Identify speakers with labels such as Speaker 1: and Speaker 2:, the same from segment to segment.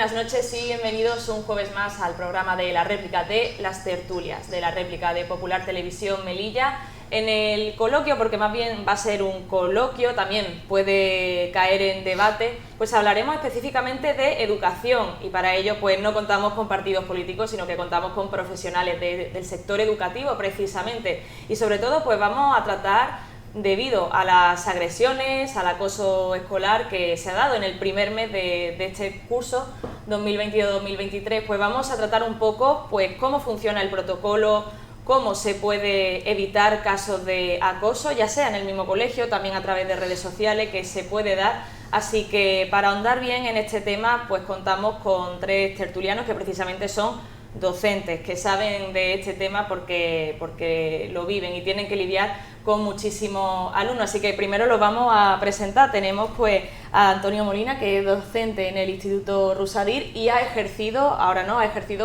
Speaker 1: buenas noches y bienvenidos un jueves más al programa de la réplica de Las Tertulias, de la réplica de Popular Televisión Melilla. En el coloquio, porque más bien va a ser un coloquio, también puede caer en debate, pues hablaremos específicamente de educación y para ello pues no contamos con partidos políticos, sino que contamos con profesionales del sector educativo precisamente y sobre todo pues vamos a tratar, debido a las agresiones, al acoso escolar que se ha dado en el primer mes de este curso 2022-2023, pues vamos a tratar un poco pues cómo funciona el protocolo, cómo se puede evitar casos de acoso, ya sea en el mismo colegio, también a través de redes sociales que se puede dar. Así que para ahondar bien en este tema, pues contamos con tres tertulianos que precisamente son docentes, que saben de este tema porque lo viven y tienen que lidiar con muchísimos alumnos. Así que primero los vamos a presentar. Tenemos pues a Antonio Molina, que es docente en el Instituto Rusadir y ha ejercido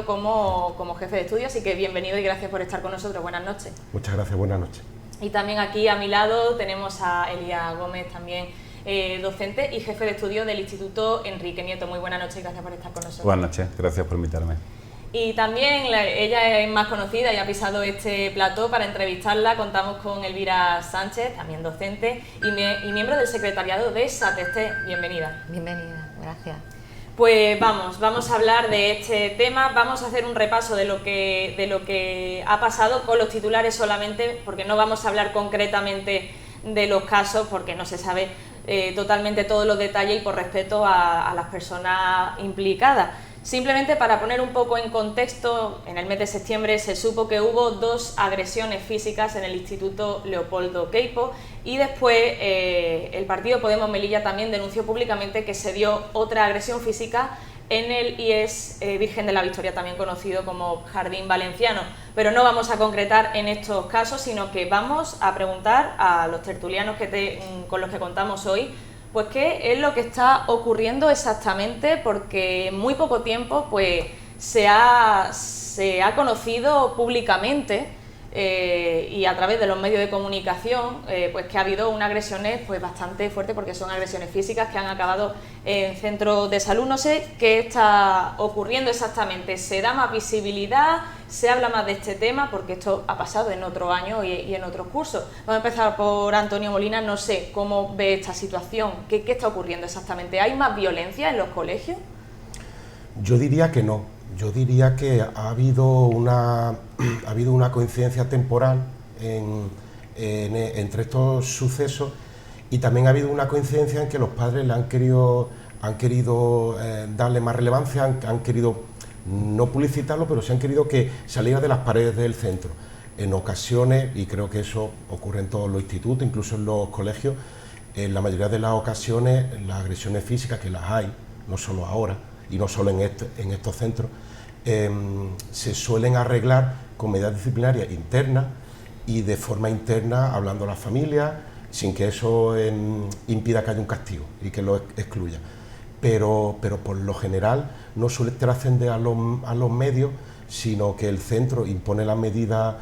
Speaker 1: como jefe de estudio, así que bienvenido y gracias por estar con nosotros. Buenas noches.
Speaker 2: Muchas gracias, buenas noches.
Speaker 1: Y también aquí a mi lado tenemos a Elías Gómez, también docente y jefe de estudio del Instituto Enrique Nieto. Muy buenas noches y gracias por estar con nosotros.
Speaker 3: Buenas noches, gracias por invitarme.
Speaker 1: Y también ella es más conocida y ha pisado este plató para entrevistarla. Contamos con Elvira Sánchez, también docente y miembro del secretariado de SATESTE. Bienvenida.
Speaker 4: Bienvenida, gracias.
Speaker 1: Pues vamos a hablar de este tema, vamos a hacer un repaso de lo que ha pasado con los titulares solamente, porque no vamos a hablar concretamente de los casos, porque no se sabe totalmente todos los detalles y por respeto a las personas implicadas. Simplemente para poner un poco en contexto, en el mes de septiembre se supo que hubo 2 agresiones físicas en el Instituto Leopoldo Queipo y después el partido Podemos Melilla también denunció públicamente que se dio otra agresión física en el IES Virgen de la Victoria, también conocido como Jardín Valenciano. Pero no vamos a concretar en estos casos, sino que vamos a preguntar a los tertulianos con los que contamos hoy, pues qué es lo que está ocurriendo exactamente, porque en muy poco tiempo pues se ha conocido públicamente y a través de los medios de comunicación pues que ha habido unas agresiones pues bastante fuertes, porque son agresiones físicas que han acabado en centros de salud. No sé qué está ocurriendo exactamente, ¿se da más visibilidad? ¿Se habla más de este tema? Porque esto ha pasado en otro año y en otros cursos. Vamos a empezar por Antonio Molina. No sé cómo ve esta situación, qué está ocurriendo exactamente. ¿Hay más violencia en los colegios?
Speaker 2: Yo diría que no. Yo diría que ha habido una coincidencia temporal entre estos sucesos y también ha habido una coincidencia en que los padres le han querido darle más relevancia, han querido no publicitarlo, pero sí han querido que saliera de las paredes del centro. En ocasiones, y creo que eso ocurre en todos los institutos, incluso en los colegios, en la mayoría de las ocasiones las agresiones físicas, que las hay, no solo ahora, y no solo en estos centros, se suelen arreglar con medidas disciplinarias internas y de forma interna hablando a las familias, sin que eso impida que haya un castigo y que lo excluya. Pero por lo general no suele trascender a los medios, sino que el centro impone las medidas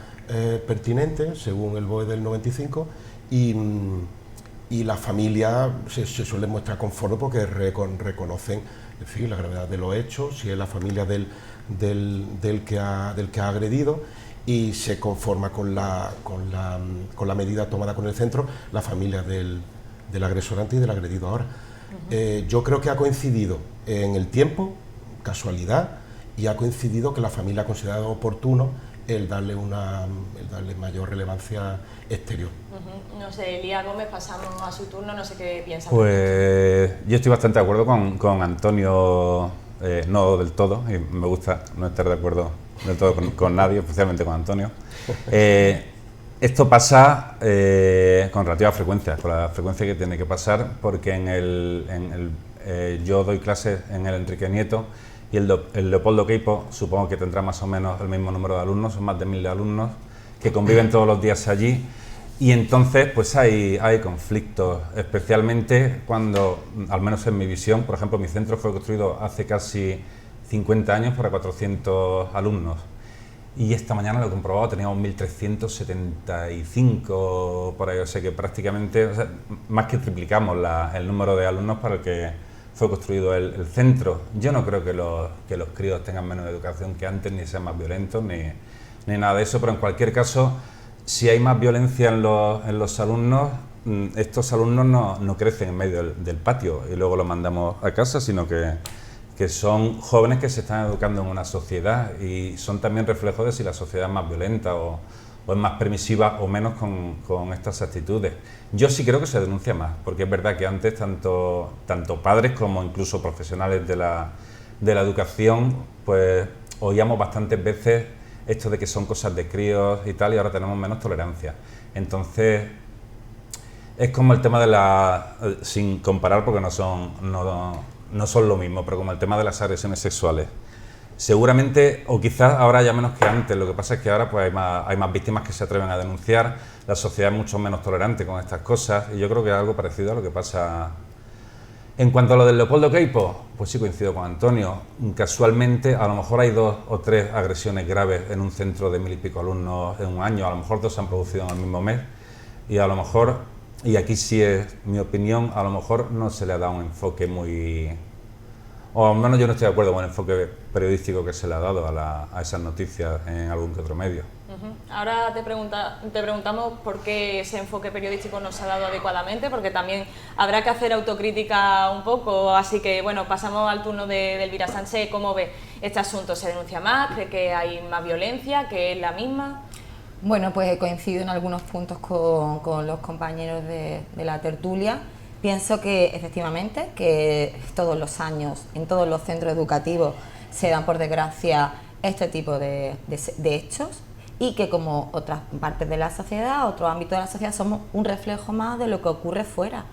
Speaker 2: pertinentes, según el BOE del 95, y las familias se suelen mostrar conforme porque reconocen, en fin, la gravedad de los hechos, si es la familia del que ha agredido, y se conforma con la medida tomada con el centro, la familia del agresor antes y del agredido ahora. Yo creo que ha coincidido en el tiempo, casualidad, y ha coincidido que la familia ha considerado oportuno el darle mayor relevancia exterior.
Speaker 1: No sé, Elías Gómez, pasamos a su turno, no sé qué piensa.
Speaker 3: Pues yo estoy bastante de acuerdo con Antonio, no del todo, y me gusta no estar de acuerdo del todo con nadie, especialmente con Antonio. Esto pasa con relativa frecuencia, con la frecuencia que tiene que pasar, porque yo doy clases en el Enrique Nieto y el Leopoldo Queipo supongo que tendrá más o menos el mismo número de alumnos, son más de 1000 alumnos que conviven todos los días allí, y entonces pues hay conflictos, especialmente cuando, al menos en mi visión, por ejemplo, mi centro fue construido hace casi 50 años para 400 alumnos. Y esta mañana lo he comprobado, teníamos 1.375 por ahí, o sea que prácticamente, más que triplicamos el número de alumnos para fue construido el centro. Yo no creo que los críos tengan menos educación que antes, ni sean más violentos, ni nada de eso, pero en cualquier caso, si hay más violencia en los alumnos, estos alumnos no crecen en medio del patio y luego los mandamos a casa, sino que son jóvenes que se están educando en una sociedad y son también reflejos de si la sociedad es más violenta o es más permisiva o menos con estas actitudes. Yo sí creo que se denuncia más, porque es verdad que antes tanto padres como incluso profesionales de la educación, pues oíamos bastantes veces esto de que son cosas de críos y tal, y ahora tenemos menos tolerancia. Entonces, es como el tema de sin comparar porque no son lo mismo, pero como el tema de las agresiones sexuales. Seguramente, o quizás ahora ya menos que antes, lo que pasa es que ahora pues hay más víctimas que se atreven a denunciar, la sociedad es mucho menos tolerante con estas cosas, y yo creo que es algo parecido a lo que pasa. En cuanto a lo del Leopoldo Queipo, pues sí coincido con Antonio. Casualmente, a lo mejor hay 2 o 3 agresiones graves en un centro de 1000 y pico alumnos en un año, a lo mejor 2 se han producido en el mismo mes, y a lo mejor, y aquí sí es mi opinión, a lo mejor no se le ha dado un enfoque muy... O al menos yo no estoy de acuerdo con el enfoque periodístico que se le ha dado a esas noticias en algún que otro medio.
Speaker 1: Ahora te preguntamos por qué ese enfoque periodístico no se ha dado adecuadamente, porque también habrá que hacer autocrítica un poco, así que bueno, pasamos al turno de Elvira Sánchez. ¿Cómo ve este asunto? ¿Se denuncia más? ¿Cree que hay más violencia, que es la misma?
Speaker 4: Bueno, pues coincido en algunos puntos con los compañeros de la tertulia. Pienso que efectivamente que todos los años en todos los centros educativos se dan por desgracia este tipo de hechos y que como otras partes de la sociedad, otros ámbitos de la sociedad, somos un reflejo más de lo que ocurre fuera.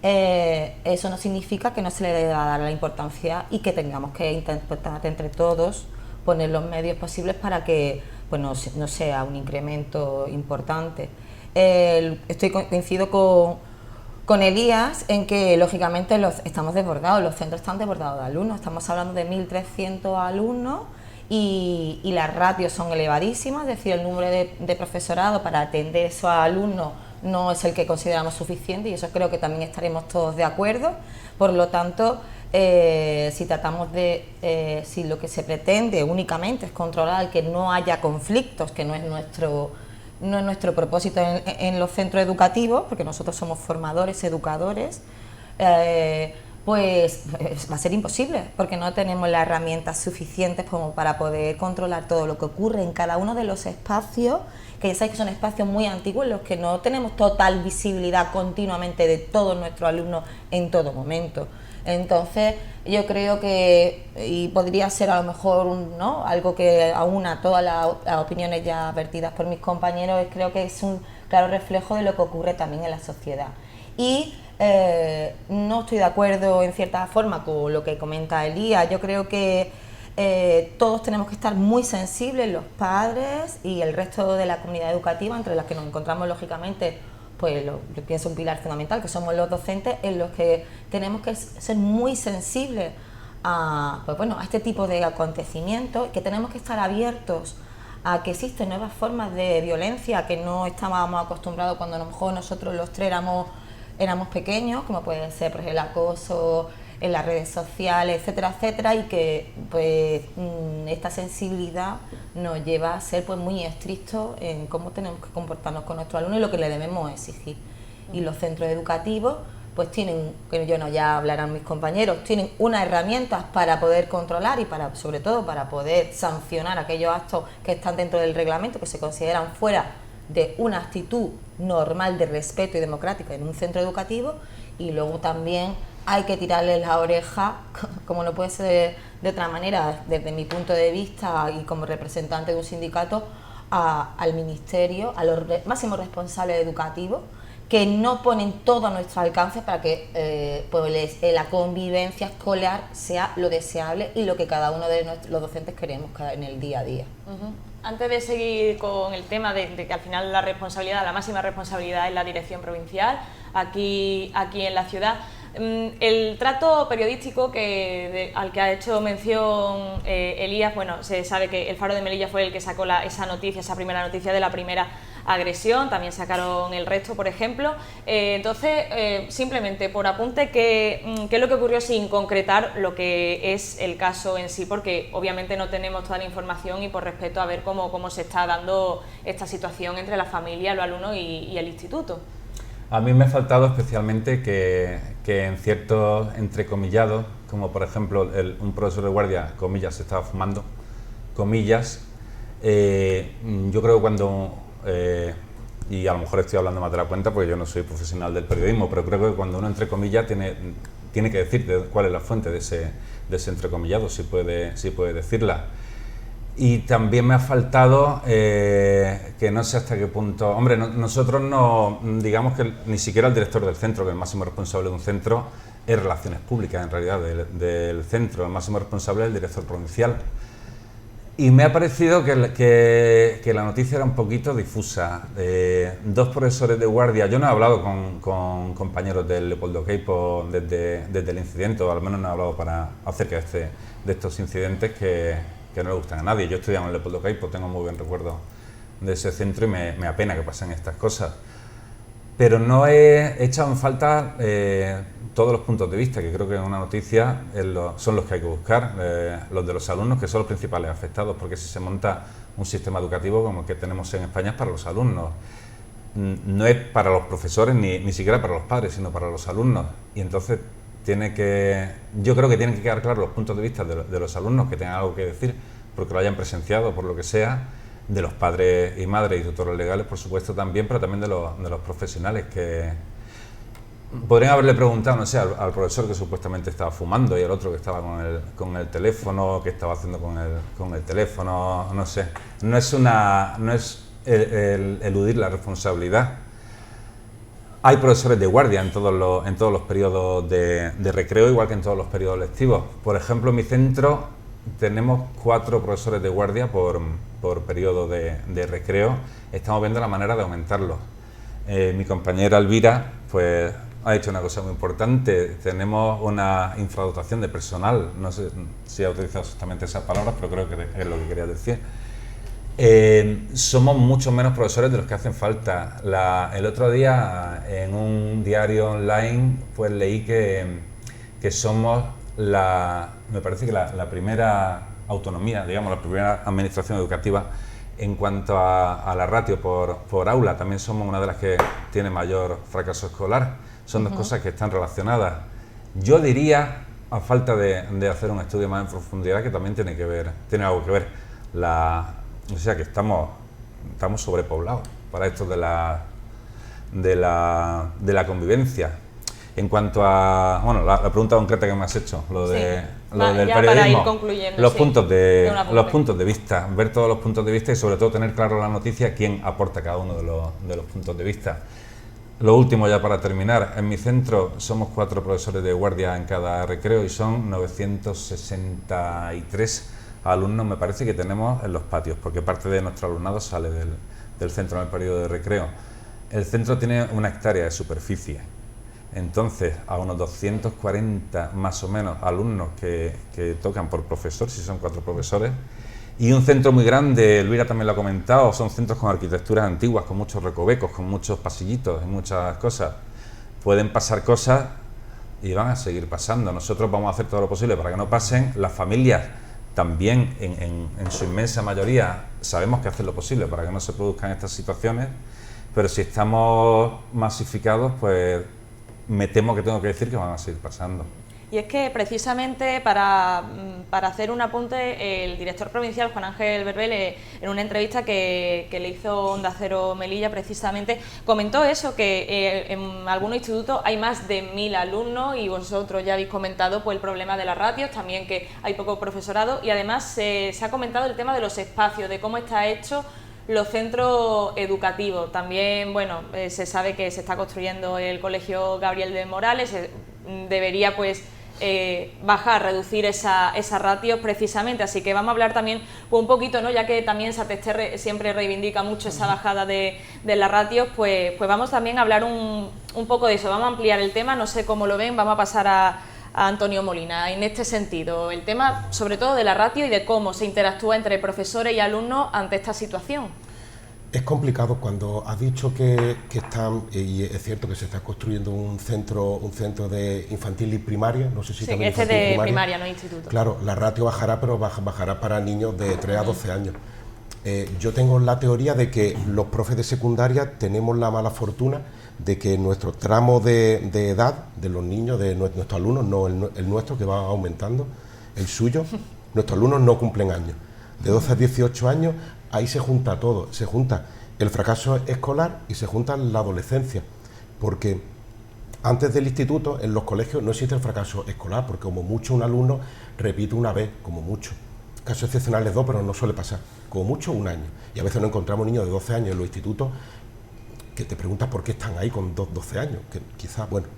Speaker 4: Eso no significa que no se le deba dar la importancia y que tengamos que intentar entre todos poner los medios posibles para que pues, no sea un incremento importante. Coincido con Elías en que lógicamente estamos desbordados, los centros están desbordados de alumnos, estamos hablando de 1.300 alumnos y las ratios son elevadísimas, es decir, el número de profesorado para atender esos alumnos no es el que consideramos suficiente y eso creo que también estaremos todos de acuerdo. Por lo tanto, si lo que se pretende únicamente es controlar que no haya conflictos, que no es nuestro propósito en los centros educativos, porque nosotros somos formadores, educadores, pues va a ser imposible, porque no tenemos las herramientas suficientes como para poder controlar todo lo que ocurre en cada uno de los espacios, que ya sabéis que son espacios muy antiguos en los que no tenemos total visibilidad continuamente de todos nuestros alumnos en todo momento. Entonces yo creo que, y podría ser a lo mejor algo que aúna todas las opiniones ya vertidas por mis compañeros, creo que es un claro reflejo de lo que ocurre también en la sociedad. Y no estoy de acuerdo en cierta forma con lo que comenta Elías. Yo creo que todos tenemos que estar muy sensibles, los padres y el resto de la comunidad educativa, entre las que nos encontramos lógicamente, pues yo pienso un pilar fundamental, que somos los docentes, en los que tenemos que ser muy sensibles a este tipo de acontecimientos, que tenemos que estar abiertos a que existen nuevas formas de violencia que no estábamos acostumbrados cuando a lo mejor nosotros los tres éramos pequeños, como puede ser pues, el acoso en las redes sociales, etcétera, etcétera, y que pues esta sensibilidad nos lleva a ser pues muy estrictos en cómo tenemos que comportarnos con nuestros alumnos y lo que le debemos exigir. Y los centros educativos pues tienen, que ya hablarán mis compañeros, tienen unas herramientas para poder controlar y sobre todo para poder sancionar aquellos actos que están dentro del reglamento, que se consideran fuera de una actitud normal de respeto y democrática en un centro educativo, y luego también hay que tirarle la oreja, como no puede ser de otra manera, desde mi punto de vista y como representante de un sindicato, al Ministerio, a los máximos responsables educativos, que no ponen todo a nuestro alcance para que la convivencia escolar sea lo deseable y lo que cada uno de los docentes queremos en el día a día.
Speaker 1: Antes de seguir con el tema de que al final la máxima responsabilidad es la dirección provincial, aquí en la ciudad, el trato periodístico al que ha hecho mención Elías, bueno, se sabe que El Faro de Melilla fue el que sacó esa primera noticia de la primera agresión, también sacaron el resto, por ejemplo. Entonces, simplemente por apunte, ¿qué es lo que ocurrió sin concretar lo que es el caso en sí? Porque obviamente no tenemos toda la información y por respeto a ver cómo se está dando esta situación entre la familia, los alumnos y el instituto.
Speaker 3: A mí me ha faltado especialmente que en ciertos entrecomillados, como por ejemplo un profesor de guardia, comillas, se estaba fumando, comillas, yo creo que cuando, y a lo mejor estoy hablando más de la cuenta porque yo no soy profesional del periodismo, pero creo que cuando uno entre comillas tiene que decir cuál es la fuente de ese entrecomillado, si puede decirla. Y también me ha faltado que no sé hasta qué punto... Hombre, nosotros no... Digamos que ni siquiera el director del centro, que es el máximo responsable de un centro, es relaciones públicas en realidad del centro. El máximo responsable es el director provincial. Y me ha parecido que la noticia era un poquito difusa. Dos profesores de guardia... Yo no he hablado con compañeros del Leopoldo Queipo desde el incidente, o al menos no he hablado acerca de estos incidentes que no le gustan a nadie. Yo estudiaba en el Leopoldo Queipo, tengo muy buen recuerdo de ese centro y me apena que pasen estas cosas. Pero no he echado en falta todos los puntos de vista, que creo que en una noticia son los que hay que buscar, los de los alumnos, que son los principales afectados, porque si se monta un sistema educativo como el que tenemos en España es para los alumnos. No es para los profesores ni siquiera para los padres, sino para los alumnos. Y entonces yo creo que tienen que quedar claros los puntos de vista de los alumnos que tengan algo que decir, porque lo hayan presenciado, por lo que sea, de los padres y madres y tutores legales, por supuesto también, pero también de los profesionales que podrían haberle preguntado, no sé, al profesor que supuestamente estaba fumando y al otro que estaba con el teléfono, qué estaba haciendo con el teléfono, no sé. No es eludir la responsabilidad. Hay profesores de guardia en todos los periodos de recreo, igual que en todos los periodos lectivos. Por ejemplo, en mi centro tenemos 4 profesores de guardia por periodo de recreo. Estamos viendo la manera de aumentarlo. Mi compañera Elvira pues, ha hecho una cosa muy importante. Tenemos una infradotación de personal. No sé si ha utilizado exactamente esas palabras, pero creo que es lo que quería decir. Somos mucho menos profesores de los que hacen falta. El otro día en un diario online pues leí que somos me parece que la primera autonomía, digamos, la primera administración educativa en cuanto a la ratio por aula. También somos una de las que tiene mayor fracaso escolar. Son dos cosas que están relacionadas. Yo diría, a falta de hacer un estudio más en profundidad, que también tiene algo que ver o sea que estamos sobrepoblados para esto de la convivencia. En cuanto a la pregunta concreta que me has hecho, lo del periodismo,
Speaker 1: para ir concluyendo,
Speaker 3: los puntos de vista, ver todos los puntos de vista y sobre todo tener claro la noticia, quién aporta cada uno de los puntos de vista. Lo último ya para terminar, en mi centro somos 4 profesores de guardia en cada recreo y son 963 alumnos, me parece, que tenemos en los patios, porque parte de nuestro alumnado sale del centro en el periodo de recreo. El centro tiene 1 hectárea de superficie, entonces a unos 240 más o menos alumnos que tocan por profesor, si son 4 profesores, y un centro muy grande, Elvira también lo ha comentado, son centros con arquitecturas antiguas, con muchos recovecos, con muchos pasillitos y muchas cosas. Pueden pasar cosas y van a seguir pasando. Nosotros vamos a hacer todo lo posible para que no pasen. Las familias también, en su inmensa mayoría, sabemos que hacen lo posible para que no se produzcan estas situaciones, pero si estamos masificados, pues me temo que tengo que decir que van a seguir pasando.
Speaker 1: Y es que precisamente para hacer un apunte, el director provincial, Juan Ángel Berbel, en una entrevista que le hizo Onda Cero Melilla, precisamente comentó eso, que en algunos institutos hay más de 1000 alumnos y vosotros ya habéis comentado pues, el problema de las ratios, también que hay poco profesorado y además se ha comentado el tema de los espacios, de cómo está hecho los centros educativos. También, bueno, se sabe que se está construyendo el Colegio Gabriel de Morales, debería pues bajar, reducir esa ratios precisamente, así que vamos a hablar también pues, un poquito, ¿no? Ya que también Satesterre siempre reivindica mucho esa bajada de las ratios, pues vamos también a hablar un poco de eso, vamos a ampliar el tema, no sé cómo lo ven, vamos a pasar a Antonio Molina en este sentido, el tema sobre todo de la ratio y de cómo se interactúa entre profesores y alumnos ante esta situación.
Speaker 2: Es complicado cuando has dicho que están, y es cierto que se está construyendo un centro de infantil y primaria, no sé si
Speaker 1: Sí,
Speaker 2: también
Speaker 1: este
Speaker 2: infantil y
Speaker 1: de primaria, no instituto.
Speaker 2: Claro, la ratio bajará, pero bajará para niños de 3 a 12 años. Yo tengo la teoría de que los profes de secundaria tenemos la mala fortuna de que nuestro tramo de edad de los niños, de nuestros alumnos, no el nuestro que va aumentando, el suyo, nuestros alumnos no cumplen años. De 12 a 18 años, ahí se junta todo, se junta el fracaso escolar y se junta la adolescencia, porque antes del instituto en los colegios no existe el fracaso escolar, porque como mucho un alumno repite una vez, como mucho. Casos excepcionales 2, pero no suele pasar, como mucho 1 año. Y a veces nos encontramos niños de 12 años en los institutos que te preguntas por qué están ahí con 12 años, que quizás, bueno,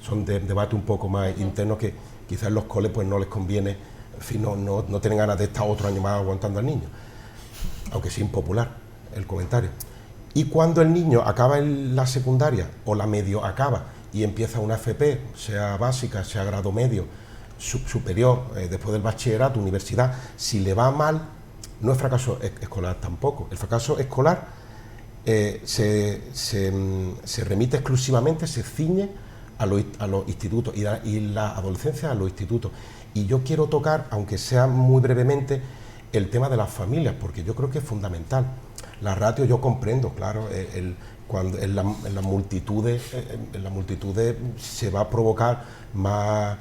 Speaker 2: son debates un poco más internos que quizás en los coles pues no les conviene, en fin, no tienen ganas de estar otro año más aguantando al niño, aunque sea impopular el comentario. Y cuando el niño acaba en la secundaria o la medio acaba y empieza una FP, sea básica, sea grado medio, superior, después del bachillerato, universidad, si le va mal, no es fracaso escolar tampoco. El fracaso escolar se remite exclusivamente, se ciñe a los institutos y la adolescencia a los institutos. Y yo quiero tocar, aunque sea muy brevemente, el tema de las familias, porque yo creo que es fundamental. La ratio yo comprendo, claro, cuando en las multitudes se va a provocar más,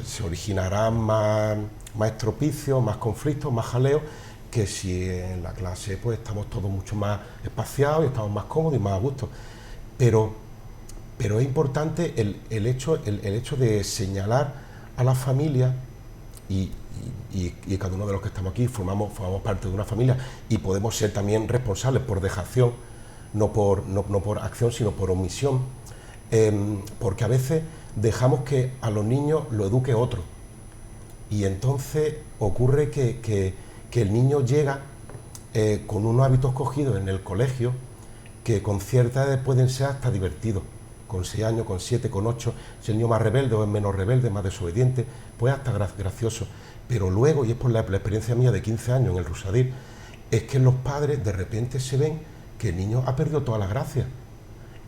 Speaker 2: se originarán más estropicios, más conflictos, más jaleos, que si en la clase pues estamos todos mucho más espaciados y estamos más cómodos y más a gusto. Pero es importante el hecho de señalar a las familias y cada uno de los que estamos aquí formamos parte de una familia y podemos ser también responsables por dejación, no por acción, sino por omisión, porque a veces dejamos que a los niños lo eduque otro y entonces ocurre que el niño llega con unos hábitos cogidos en el colegio que con cierta edad pueden ser hasta divertidos, con 6 años, con 7, con 8, si el niño más rebelde o es menos rebelde, más desobediente, pues hasta gracioso. Pero luego, y es por la experiencia mía de 15 años en el Rusadir, es que los padres de repente se ven que el niño ha perdido toda la gracia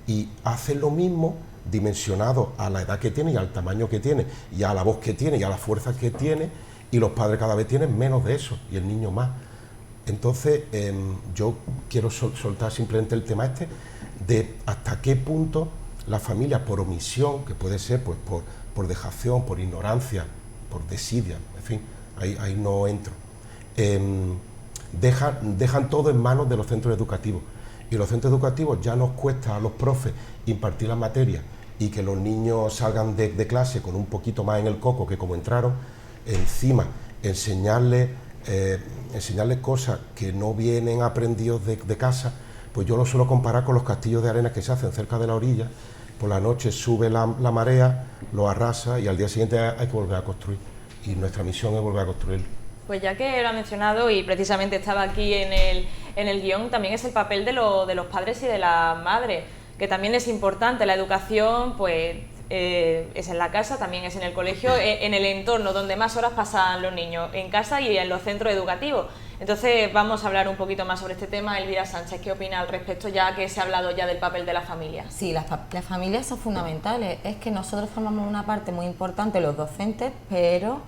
Speaker 2: y hace lo mismo dimensionado a la edad que tiene y al tamaño que tiene y a la voz que tiene y a la fuerza que tiene, y los padres cada vez tienen menos de eso y el niño más. Entonces yo quiero soltar simplemente el tema de hasta qué punto la familia, por omisión, que puede ser pues por dejación, por ignorancia, por desidia, en fin, ahí no entro, dejan todo en manos de los centros educativos. Y los centros educativos ya nos cuesta a los profes impartir las materias y que los niños salgan de clase con un poquito más en el coco que como entraron, encima enseñarles cosas que no vienen aprendidos de casa, pues yo lo suelo comparar con los castillos de arena que se hacen cerca de la orilla. Por la noche sube la marea, lo arrasa y al día siguiente hay que volver a construir. Y nuestra misión es volver a construir.
Speaker 1: Pues ya que lo ha mencionado y precisamente estaba aquí en el guión, también es el papel de los padres y de las madres, que también es importante. La educación pues es en la casa, también es en el colegio, en el entorno donde más horas pasan los niños, en casa y en los centros educativos. Entonces vamos a hablar un poquito más sobre este tema. Elvira Sánchez, ¿qué opina al respecto, ya que se ha hablado ya del papel de la familia?
Speaker 4: Sí, las familias son fundamentales. Es que nosotros formamos una parte muy importante, los docentes, pero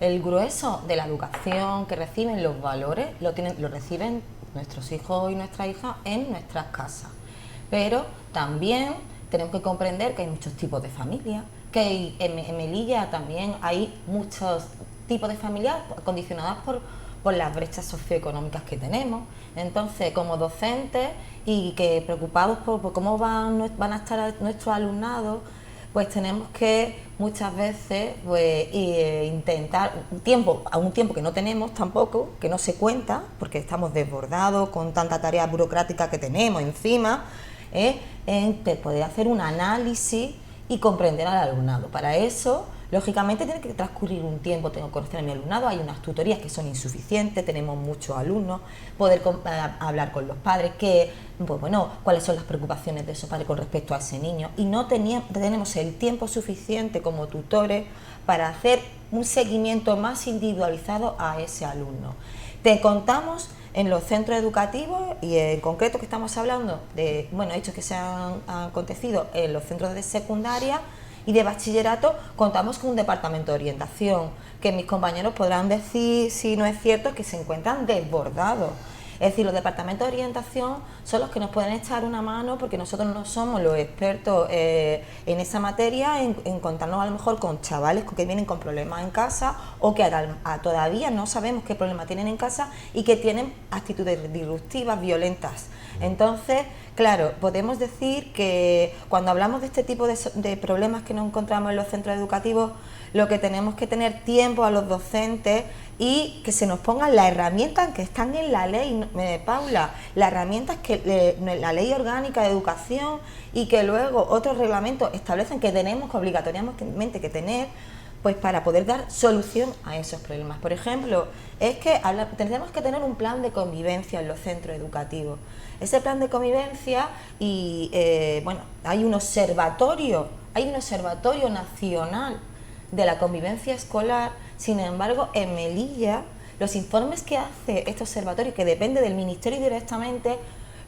Speaker 4: el grueso de la educación que reciben, los valores, lo reciben nuestros hijos y nuestras hijas en nuestras casas. Pero también tenemos que comprender que hay muchos tipos de familias, que en Melilla también hay muchos tipos de familias condicionadas por las brechas socioeconómicas que tenemos. Entonces, como docentes y que preocupados por cómo van a estar nuestros alumnados, pues tenemos que muchas veces pues, intentar, a un tiempo que no tenemos tampoco, que no se cuenta, porque estamos desbordados con tanta tarea burocrática que tenemos encima, en poder hacer un análisis y comprender al alumnado. Para eso, lógicamente, tiene que transcurrir un tiempo, tengo que conocer a mi alumnado, hay unas tutorías que son insuficientes, tenemos muchos alumnos, poder hablar con los padres, pues bueno, cuáles son las preocupaciones de esos padres con respecto a ese niño, y no tenemos el tiempo suficiente como tutores para hacer un seguimiento más individualizado a ese alumno. Te contamos en los centros educativos, y en concreto que estamos hablando de hechos que se han acontecido en los centros de secundaria y de bachillerato, contamos con un departamento de orientación, que mis compañeros podrán decir si no es cierto, que se encuentran desbordados. Es decir, los departamentos de orientación son los que nos pueden echar una mano, porque nosotros no somos los expertos en esa materia, en contarnos a lo mejor con chavales que vienen con problemas en casa, o que todavía no sabemos qué problema tienen en casa y que tienen actitudes disruptivas, violentas. Entonces, claro, podemos decir que cuando hablamos de este tipo de problemas que nos encontramos en los centros educativos, lo que tenemos que tener tiempo a los docentes y que se nos pongan las herramientas que están en la ley, Paula, las herramientas que la ley orgánica de educación y que luego otros reglamentos establecen que tenemos que obligatoriamente que tener, pues para poder dar solución a esos problemas. Por ejemplo, es que tenemos que tener un plan de convivencia en los centros educativos. Ese plan de convivencia hay un observatorio nacional de la convivencia escolar. Sin embargo, en Melilla, los informes que hace este observatorio, que depende del Ministerio directamente,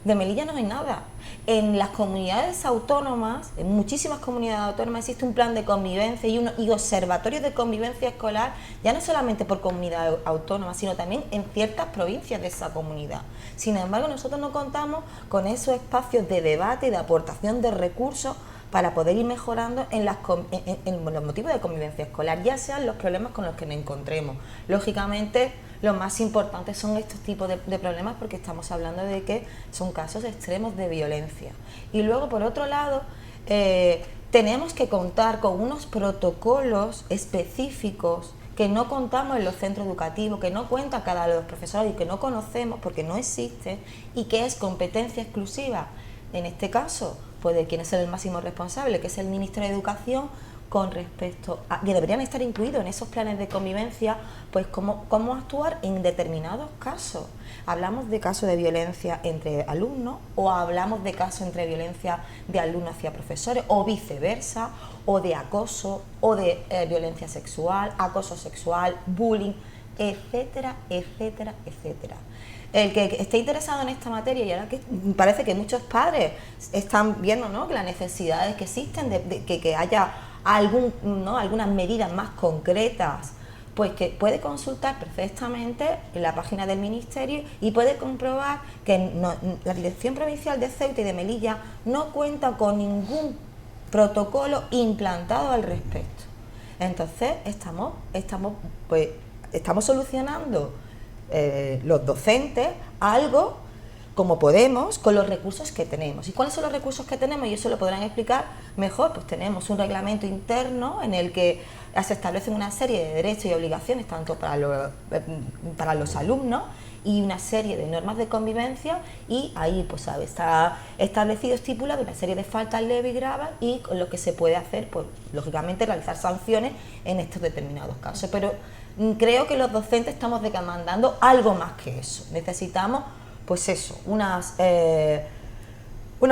Speaker 4: de Melilla no hay nada. En las comunidades autónomas, en muchísimas comunidades autónomas, existe un plan de convivencia y observatorios de convivencia escolar, ya no solamente por comunidad autónoma, sino también en ciertas provincias de esa comunidad. Sin embargo, nosotros no contamos con esos espacios de debate y de aportación de recursos para poder ir mejorando en los motivos de convivencia escolar, ya sean los problemas con los que nos encontremos. Lógicamente, lo más importante son estos tipos de problemas, porque estamos hablando de que son casos extremos de violencia. Y luego, por otro lado, tenemos que contar con unos protocolos específicos que no contamos en los centros educativos, que no cuenta cada uno de los profesores y que no conocemos porque no existe, y que es competencia exclusiva, en este caso, pues de quién es el máximo responsable, que es el Ministerio de Educación, con respecto a que deberían estar incluidos en esos planes de convivencia, pues cómo actuar en determinados casos. Hablamos de casos de violencia entre alumnos, o hablamos de casos entre violencia de alumnos hacia profesores, o viceversa, o de acoso, o de violencia sexual, acoso sexual, bullying, etcétera, etcétera, etcétera. El que esté interesado en esta materia, y ahora que parece que muchos padres están viendo, ¿no?, que las necesidades que existen de que haya algunas medidas más concretas, pues que puede consultar perfectamente en la página del Ministerio y puede comprobar que la Dirección Provincial de Ceuta y de Melilla no cuenta con ningún protocolo implantado al respecto. Entonces estamos solucionando los docentes algo como podemos, con los recursos que tenemos. ¿Y cuáles son los recursos que tenemos? Y eso lo podrán explicar mejor. Pues tenemos un reglamento interno en el que se establecen una serie de derechos y obligaciones tanto para los alumnos, y una serie de normas de convivencia, y ahí pues está establecido, estipulado una serie de faltas leves y graves, y con lo que se puede hacer, pues lógicamente realizar sanciones en estos determinados casos. Pero creo que los docentes estamos demandando algo más que eso. Necesitamos, pues eso, unos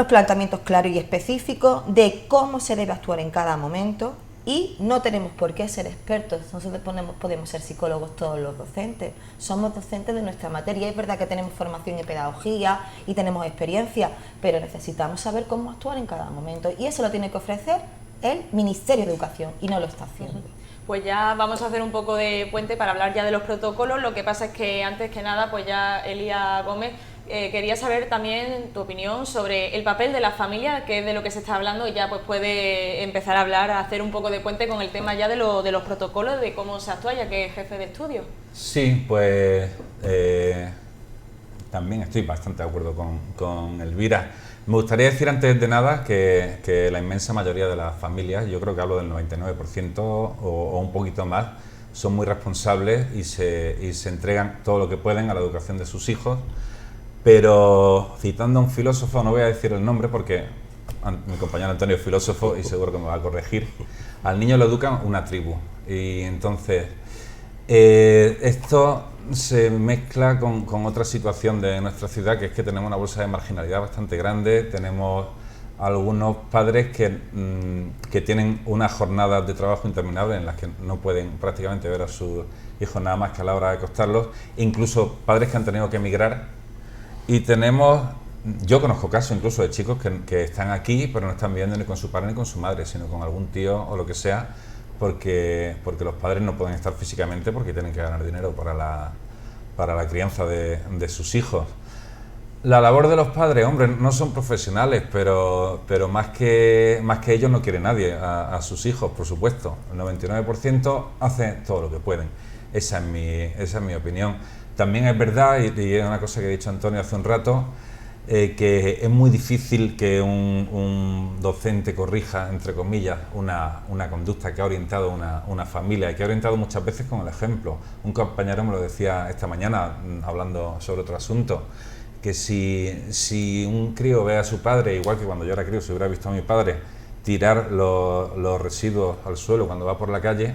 Speaker 4: planteamientos claros y específicos de cómo se debe actuar en cada momento, y no tenemos por qué ser expertos. Nosotros podemos ser psicólogos todos los docentes, somos docentes de nuestra materia. Es verdad que tenemos formación en pedagogía y tenemos experiencia, pero necesitamos saber cómo actuar en cada momento, y eso lo tiene que ofrecer el Ministerio de Educación, y no lo está haciendo.
Speaker 1: Pues ya vamos a hacer un poco de puente para hablar ya de los protocolos. Lo que pasa es que antes que nada, pues ya Elia Gómez, quería saber también tu opinión sobre el papel de la familia, que es de lo que se está hablando, y ya pues puede empezar a hablar, a hacer un poco de puente con el tema ya de los protocolos, de cómo se actúa, ya que es jefe de estudio.
Speaker 3: Sí, pues también estoy bastante de acuerdo con Elvira. Me gustaría decir antes de nada que la inmensa mayoría de las familias, yo creo que hablo del 99% o un poquito más, son muy responsables y se entregan todo lo que pueden a la educación de sus hijos. Pero citando a un filósofo, no voy a decir el nombre porque mi compañero Antonio es filósofo y seguro que me va a corregir, al niño lo educan una tribu. Y entonces esto se mezcla con otra situación de nuestra ciudad, que es que tenemos una bolsa de marginalidad bastante grande, tenemos algunos padres que tienen unas jornadas de trabajo interminables en las que no pueden prácticamente ver a sus hijos nada más que a la hora de acostarlos, incluso padres que han tenido que emigrar. Y yo conozco casos incluso de chicos que están aquí pero no están viviendo ni con su padre ni con su madre, sino con algún tío o lo que sea, porque los padres no pueden estar físicamente porque tienen que ganar dinero para la crianza de sus hijos. La labor de los padres, hombre, no son profesionales, pero más que ellos no quiere nadie a sus hijos, por supuesto. El 99% hace todo lo que pueden. Esa es mi opinión. También es verdad, y es una cosa que ha dicho Antonio hace un rato, que es muy difícil que un docente corrija, entre comillas, una conducta que ha orientado una familia y que ha orientado muchas veces con el ejemplo. Un compañero me lo decía esta mañana, hablando sobre otro asunto, que si un crío ve a su padre, igual que cuando yo era crío, si hubiera visto a mi padre tirar los residuos al suelo cuando va por la calle,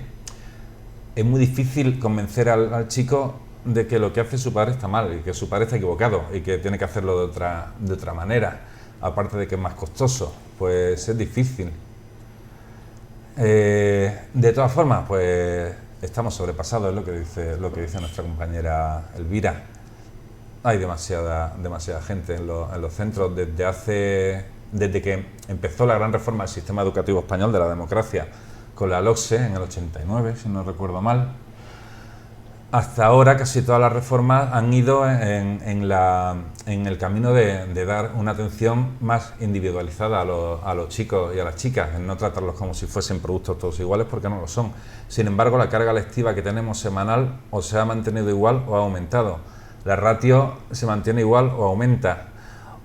Speaker 3: es muy difícil convencer al chico de que lo que hace su padre está mal y que su padre está equivocado y que tiene que hacerlo de otra manera, aparte de que es más costoso, pues es difícil. De todas formas, pues estamos sobrepasados, es lo que dice nuestra compañera Elvira. Hay demasiada gente en los centros desde que empezó la gran reforma del sistema educativo español de la democracia con la LOCSE en el 89, si no recuerdo mal. Hasta ahora casi todas las reformas han ido en el camino de dar una atención más individualizada a los chicos y a las chicas, en no tratarlos como si fuesen productos todos iguales, porque no lo son. Sin embargo, la carga lectiva que tenemos semanal o se ha mantenido igual o ha aumentado. La ratio se mantiene igual o aumenta.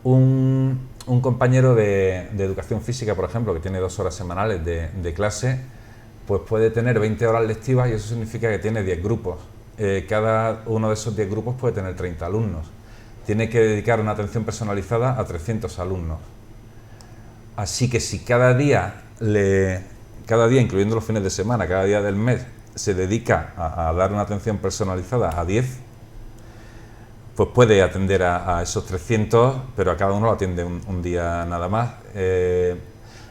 Speaker 3: Un compañero de educación física, por ejemplo, que tiene 2 horas semanales de clase, pues puede tener 20 horas lectivas y eso significa que tiene 10 grupos. Cada uno de esos 10 grupos puede tener 30 alumnos. Tiene que dedicar una atención personalizada a 300 alumnos. Así que si cada día, incluyendo los fines de semana, cada día del mes, se dedica a dar una atención personalizada a 10, pues puede atender a esos 300, pero a cada uno lo atiende un día nada más.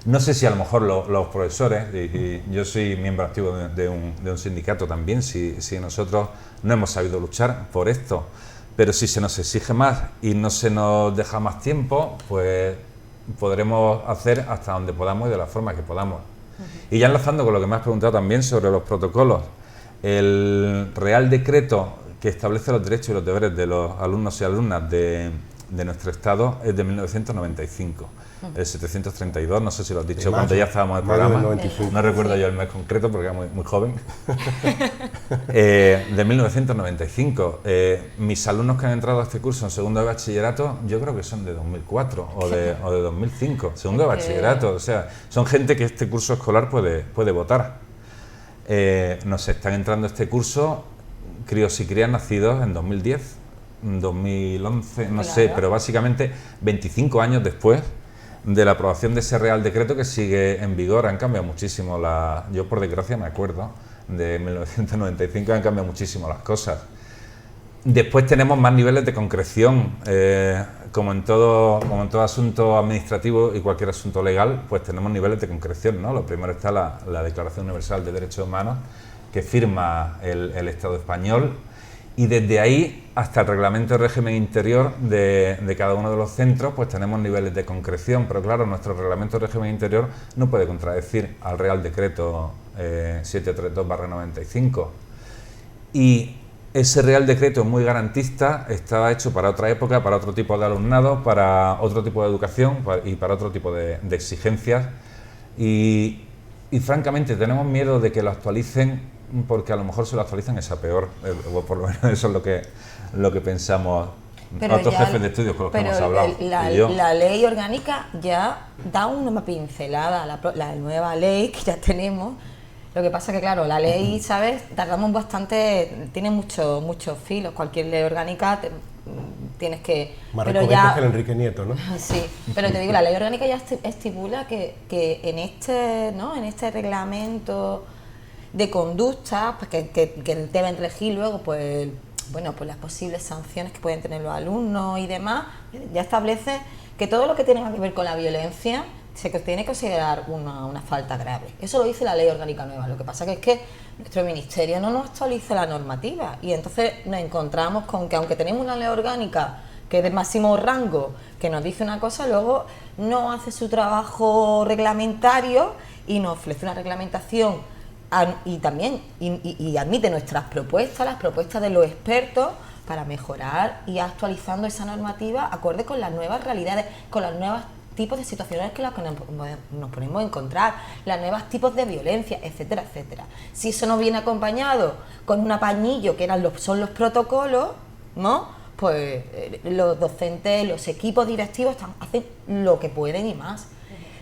Speaker 3: No sé si a lo mejor los profesores, y yo soy miembro activo de un sindicato también, si nosotros no hemos sabido luchar por esto, pero si se nos exige más y no se nos deja más tiempo, pues podremos hacer hasta donde podamos y de la forma que podamos. Y ya enlazando con lo que me has preguntado también sobre los protocolos, el Real Decreto que establece los derechos y los deberes de los alumnos y alumnas de nuestro Estado es de 1995. El 732, no sé si lo has dicho cuando ya estábamos en el programa, no recuerdo yo el mes concreto porque era muy joven, de 1995. Mis alumnos que han entrado a este curso en segundo de bachillerato, yo creo que son de 2004 o de 2005, segundo de bachillerato, o sea, son gente que este curso escolar puede votar. Nos están entrando a este curso críos y crías nacidos en 2010, 2011, no sé, pero básicamente 25 años después de la aprobación de ese Real Decreto que sigue en vigor. Han cambiado muchísimo, yo por desgracia me acuerdo, de 1995 han cambiado muchísimo las cosas. Después tenemos más niveles de concreción, como en todo asunto administrativo y cualquier asunto legal, pues tenemos niveles de concreción, ¿no? Lo primero está la Declaración Universal de Derechos Humanos, que firma el Estado español, y desde ahí hasta el reglamento de régimen interior de cada uno de los centros, pues tenemos niveles de concreción, pero claro, nuestro reglamento de régimen interior no puede contradecir al Real Decreto 732/95. Y ese Real Decreto muy garantista estaba hecho para otra época, para otro tipo de alumnado, para otro tipo de educación y para otro tipo de exigencias. Y francamente tenemos miedo de que lo actualicen, porque a lo mejor si lo actualizan es a peor, o por lo menos eso es lo que pensamos. Pero otros jefes de estudios con los que hemos hablado.
Speaker 4: La ley orgánica ya da una pincelada, la nueva ley que ya tenemos. Lo que pasa que, claro, la ley, ¿sabes? Tardamos bastante, tiene muchos filos. Cualquier ley orgánica tienes que...
Speaker 2: Más recogemos que el Enrique Nieto, ¿no?
Speaker 4: Sí, pero te digo, la ley orgánica ya estipula que en este reglamento de conducta, pues que deben regir luego, pues las posibles sanciones que pueden tener los alumnos y demás, ya establece que todo lo que tenga que ver con la violencia se tiene que considerar una falta grave. Eso lo dice la ley orgánica nueva. Lo que pasa que es que nuestro ministerio no nos actualiza la normativa y entonces nos encontramos con que aunque tenemos una ley orgánica que es de máximo rango, que nos dice una cosa, luego no hace su trabajo reglamentario y nos ofrece una reglamentación y también y admite nuestras propuestas, las propuestas de los expertos, para mejorar y actualizando esa normativa acorde con las nuevas realidades, con los nuevos tipos de situaciones que nos podemos encontrar, los nuevos tipos de violencia, etcétera, etcétera. Si eso no viene acompañado con un apañillo que son los protocolos, ¿no? Pues los docentes, los equipos directivos hacen lo que pueden y más.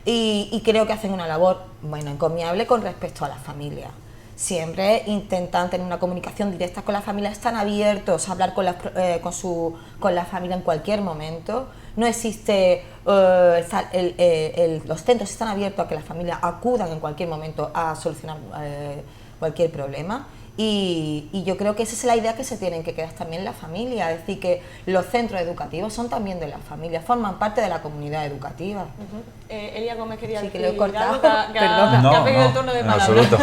Speaker 4: Y creo que hacen una labor, encomiable con respecto a las familias. Siempre intentan tener una comunicación directa con las familias, están abiertos a hablar con la familia en cualquier momento. No existe, los centros están abiertos a que las familias acudan en cualquier momento a solucionar cualquier problema. Y yo creo que esa es la idea que se tienen que quedar también las familias, es decir, que los centros educativos son también de las familias, forman parte de la comunidad educativa.
Speaker 1: Elia Gómez quería
Speaker 4: decir
Speaker 1: que lo he cortado,
Speaker 4: que
Speaker 1: ha pedido el turno de palabra.
Speaker 3: En absoluto.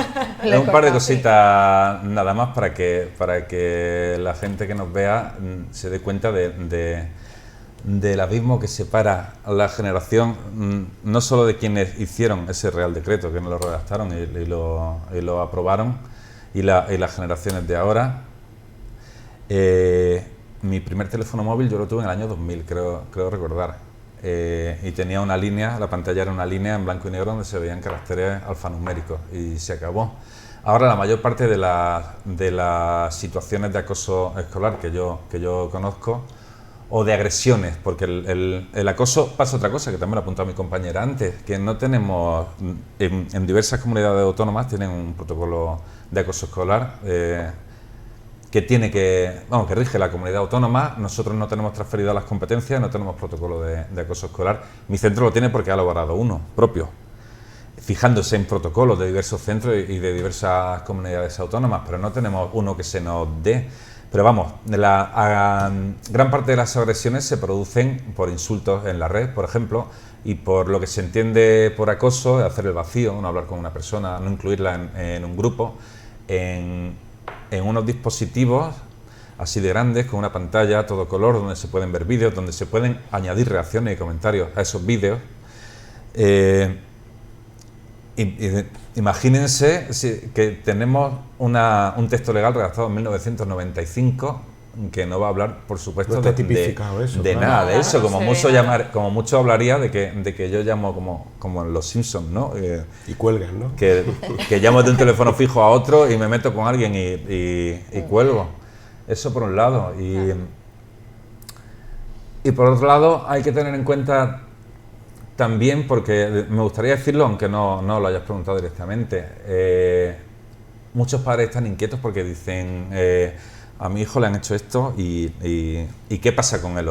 Speaker 3: Un par de cositas nada más para que la gente que nos vea se dé cuenta del abismo que separa a la generación, no solo de quienes hicieron ese Real Decreto, que no lo redactaron y lo aprobaron, y las generaciones de ahora. Mi primer teléfono móvil yo lo tuve en el año 2000, creo recordar. Y tenía una línea, la pantalla era una línea en blanco y negro donde se veían caracteres alfanuméricos y se acabó. Ahora la mayor parte de las situaciones de acoso escolar que yo conozco, o de agresiones, porque el acoso pasa otra cosa, que también lo ha apuntado mi compañera antes, que no tenemos, en diversas comunidades autónomas tienen un protocolo de acoso escolar que rige la comunidad autónoma. Nosotros no tenemos transferidas las competencias, no tenemos protocolo de acoso escolar. Mi centro lo tiene porque ha elaborado uno propio, fijándose en protocolos de diversos centros y de diversas comunidades autónomas, pero no tenemos uno que se nos dé. Pero vamos, gran parte de las agresiones se producen por insultos en la red, por ejemplo, y por lo que se entiende por acoso, hacer el vacío, no hablar con una persona, no incluirla en un grupo, en unos dispositivos así de grandes, con una pantalla a todo color, donde se pueden ver vídeos, donde se pueden añadir reacciones y comentarios a esos vídeos. Imagínense que tenemos un texto legal redactado en 1995 que no va a hablar, por supuesto,
Speaker 2: no tipificado eso,
Speaker 3: de
Speaker 2: claro.
Speaker 3: nada de eso,
Speaker 1: Claro,
Speaker 3: como mucho hablaría de que yo llamo como en Los Simpsons, ¿no?
Speaker 2: Y cuelgan, ¿no?
Speaker 3: Que llamo de un teléfono fijo a otro y me meto con alguien y cuelgo. Eso por un lado. Y por otro lado hay que tener en cuenta también, porque me gustaría decirlo, aunque no lo hayas preguntado directamente, muchos padres están inquietos porque dicen, a mi hijo le han hecho esto y ¿qué pasa con el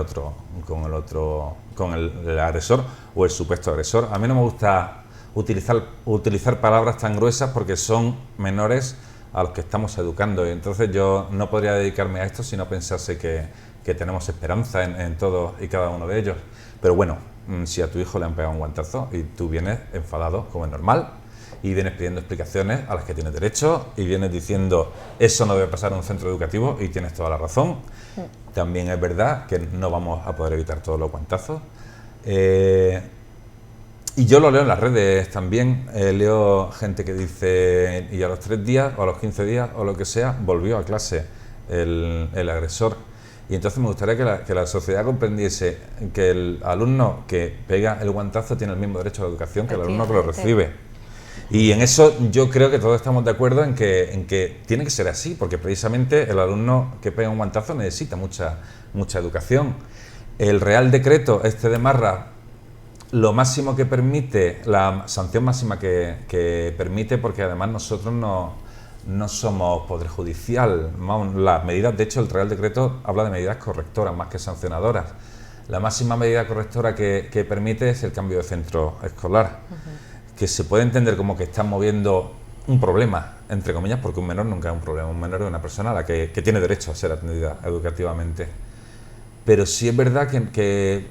Speaker 3: agresor o el supuesto agresor? A mí no me gusta utilizar palabras tan gruesas porque son menores a los que estamos educando, y entonces yo no podría dedicarme a esto si no pensase que tenemos esperanza en todos y cada uno de ellos. Pero bueno, si a tu hijo le han pegado un guantazo y tú vienes enfadado, como es normal, y vienes pidiendo explicaciones a las que tienes derecho, y vienes diciendo eso no debe pasar en un centro educativo, y tienes toda la razón. También es verdad que no vamos a poder evitar todos los guantazos. Y yo lo leo en las redes también, leo gente que dice, y a los 3 días, o a los 15 días, o lo que sea, volvió a clase el agresor. Y entonces me gustaría que la sociedad comprendiese que el alumno que pega el guantazo tiene el mismo derecho a la educación que el alumno que lo recibe. Y en eso yo creo que todos estamos de acuerdo en que tiene que ser así, porque precisamente el alumno que pega un guantazo necesita mucha educación. El Real Decreto de Marra, lo máximo que permite, la sanción máxima que permite, porque además nosotros no somos poder judicial. Las medidas, de hecho, el Real Decreto habla de medidas correctoras más que sancionadoras. La máxima medida correctora que permite es el cambio de centro escolar, que se puede entender como que están moviendo un problema, entre comillas, porque un menor nunca es un problema, un menor es una persona a la que tiene derecho a ser atendida educativamente. Pero sí es verdad que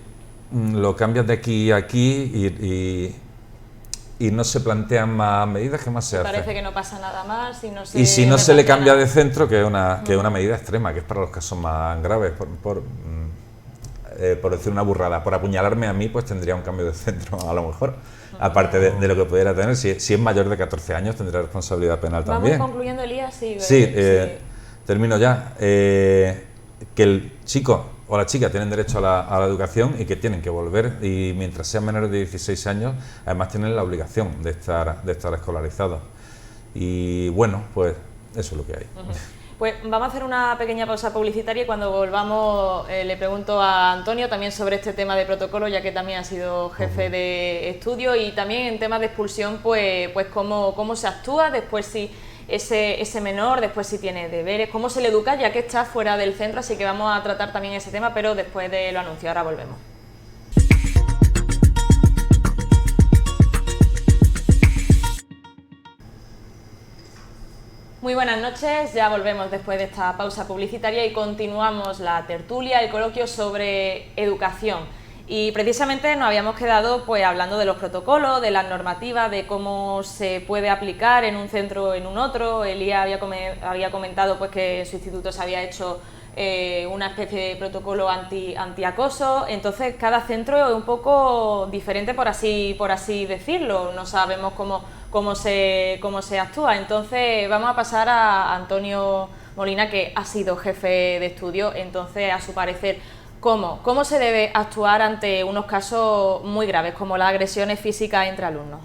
Speaker 3: lo cambias de aquí a aquí y no se plantean más medidas, ¿qué más se hace?
Speaker 1: Parece que no pasa nada más
Speaker 3: y si no se le cambia de centro, que es una medida extrema, que es para los casos más graves, por decir una burrada, por apuñalarme a mí, pues tendría un cambio de centro a lo mejor, aparte de lo que pudiera tener. Si es mayor de 14 años tendrá responsabilidad penal también.
Speaker 1: Vamos concluyendo, Elías, sí.
Speaker 3: Sí, termino ya. Que el chico o la chica tienen derecho a la educación y que tienen que volver, y mientras sean menores de 16 años, además tienen la obligación de estar escolarizados. Y bueno, pues eso es lo que hay.
Speaker 1: Pues vamos a hacer una pequeña pausa publicitaria y cuando volvamos le pregunto a Antonio también sobre este tema de protocolo, ya que también ha sido jefe de estudio, y también en temas de expulsión, pues cómo se actúa después, si ese menor después si tiene deberes, cómo se le educa ya que está fuera del centro, así que vamos a tratar también ese tema, pero después de lo anunciado. Ahora volvemos. Muy buenas noches, ya volvemos después de esta pausa publicitaria y continuamos la tertulia, el coloquio sobre educación. Y precisamente nos habíamos quedado pues hablando de los protocolos, de las normativas, de cómo se puede aplicar en un centro o en un otro. Elías había comentado pues que en su instituto se había hecho una especie de protocolo antiacoso. Entonces cada centro es un poco diferente, por así decirlo. No sabemos cómo se actúa. Entonces vamos a pasar a Antonio Molina, que ha sido jefe de estudio. Entonces, a su parecer, ¿cómo se debe actuar ante unos casos muy graves como las agresiones físicas entre alumnos?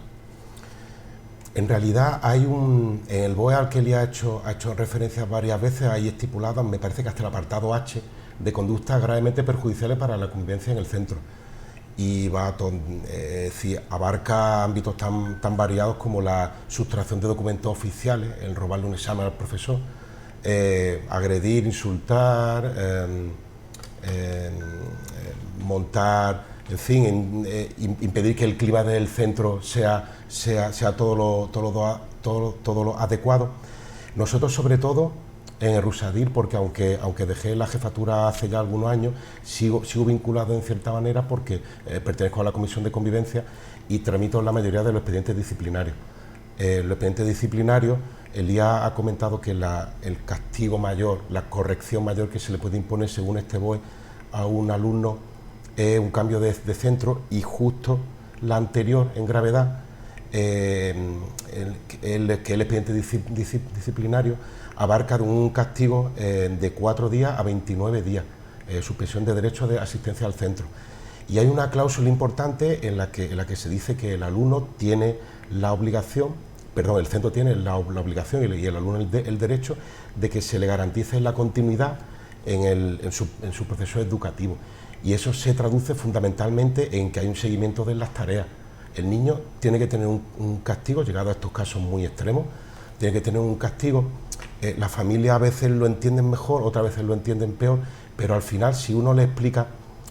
Speaker 2: En realidad en el BOE al que le ha hecho referencia varias veces, hay estipulado, me parece que hasta el apartado H, de conductas gravemente perjudiciales para la convivencia en el centro. Y abarca ámbitos tan variados como la sustracción de documentos oficiales, el robarle un examen al profesor, agredir, insultar, montar, en fin, impedir que el clima del centro sea todo lo adecuado. Nosotros, sobre todo, en el Rusadir, porque aunque dejé la jefatura hace ya algunos años, sigo vinculado en cierta manera porque pertenezco a la Comisión de Convivencia y tramito la mayoría de los expedientes disciplinarios. Los expedientes disciplinarios, Elías ha comentado que el castigo mayor, la corrección mayor que se le puede imponer según este BOE a un alumno es un cambio de centro, y justo la anterior en gravedad, que el expediente disciplinario abarca de un castigo de 4 días a 29 días, suspensión de derecho de asistencia al centro. Y hay una cláusula importante en la que se dice que el alumno tiene la obligación, el centro tiene la obligación y el alumno el derecho de que se le garantice la continuidad en su proceso educativo. Y eso se traduce fundamentalmente en que hay un seguimiento de las tareas. El niño tiene que tener un castigo, llegado a estos casos muy extremos, tiene que tener un castigo. Las familias a veces lo entienden mejor, otras veces lo entienden peor, pero al final, si uno le explica,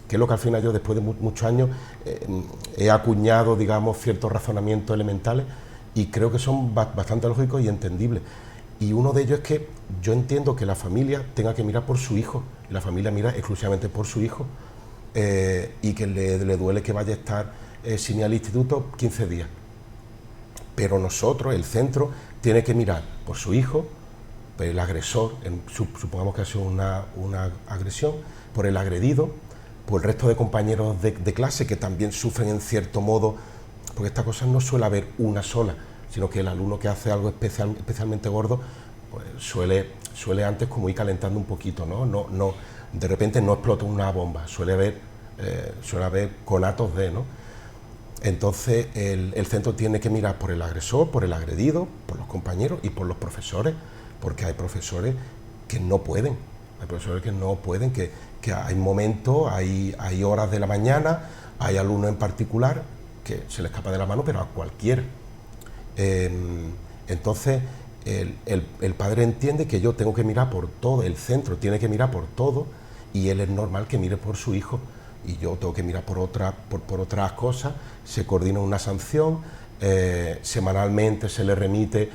Speaker 2: que es lo que al final yo después de muchos años he acuñado, digamos, ciertos razonamientos elementales, y creo que son bastante lógicos y entendibles. Y uno de ellos es que yo entiendo que la familia tenga que mirar por su hijo, y la familia mira exclusivamente por su hijo, y que le duele que vaya a estar sin ir al instituto 15 días. Pero nosotros, el centro, tiene que mirar por su hijo, por el agresor, supongamos que ha sido una agresión, por el agredido, por el resto de compañeros de clase que también sufren en cierto modo, porque estas cosas no suele haber una sola, sino que el alumno que hace algo especialmente gordo, pues suele antes como ir calentando un poquito, ¿no? De repente no explota una bomba, suele haber conatos ¿no? Entonces el centro tiene que mirar por el agresor, por el agredido, por los compañeros y por los profesores, porque hay profesores que no pueden, que hay momentos, hay horas de la mañana, hay alumnos en particular que se les escapa de la mano, pero a cualquiera. Entonces el padre entiende que yo tengo que mirar por todo, el centro tiene que mirar por todo, y él es normal que mire por su hijo, y yo tengo que mirar por otras cosas. Se coordina una sanción, semanalmente se le remite,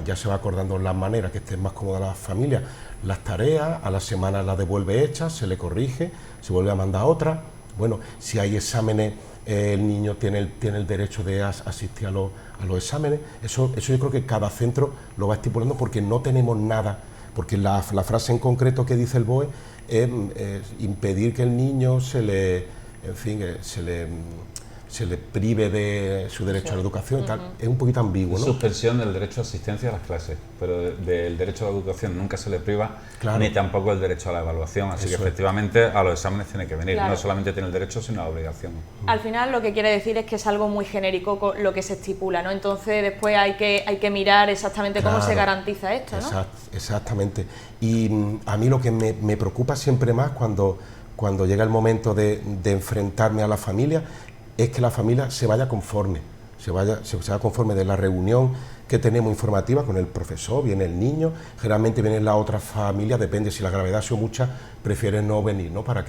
Speaker 2: ya se va acordando las maneras que estén más cómodas las familias, las tareas, a la semana las devuelve hechas, se le corrige, se vuelve a mandar otra. Bueno, si hay exámenes el niño tiene el derecho de asistir a los exámenes. Eso yo creo que cada centro lo va estipulando porque no tenemos nada, porque la frase en concreto que dice el BOE es impedir que el niño se le prive de su derecho a la educación y tal. Es un poquito ambiguo, ¿no?
Speaker 3: Suspensión del derecho a asistencia a las clases, pero del derecho a la educación nunca se le priva,
Speaker 2: claro,
Speaker 3: ni tampoco el derecho a la evaluación, así
Speaker 2: eso
Speaker 3: que efectivamente a los exámenes tiene que venir,
Speaker 1: claro,
Speaker 3: no solamente tiene el derecho sino la obligación.
Speaker 1: Al final lo que quiere decir es que es algo muy genérico lo que se estipula, ¿no? Entonces después hay que mirar exactamente cómo se garantiza esto, ¿no?
Speaker 2: Exactamente. Y a mí lo que me preocupa siempre más cuando llega el momento de enfrentarme a la familia es que la familia se vaya conforme, se vaya conforme de la reunión que tenemos informativa con el profesor, viene el niño, generalmente viene la otra familia, depende si la gravedad ha sido mucha, prefieren no venir, ¿no? Para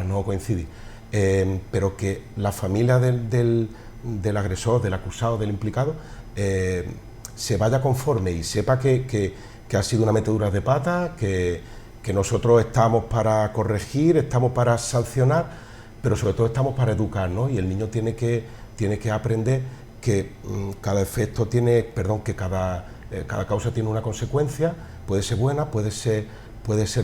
Speaker 2: no coincidir. Pero que la familia del agresor, del acusado, del implicado, se vaya conforme y sepa que ha sido una metedura de pata, que nosotros estamos para corregir, estamos para sancionar, pero sobre todo estamos para educar, ¿no? Y el niño tiene que aprender que cada efecto tiene, que cada causa tiene una consecuencia, puede ser buena, puede ser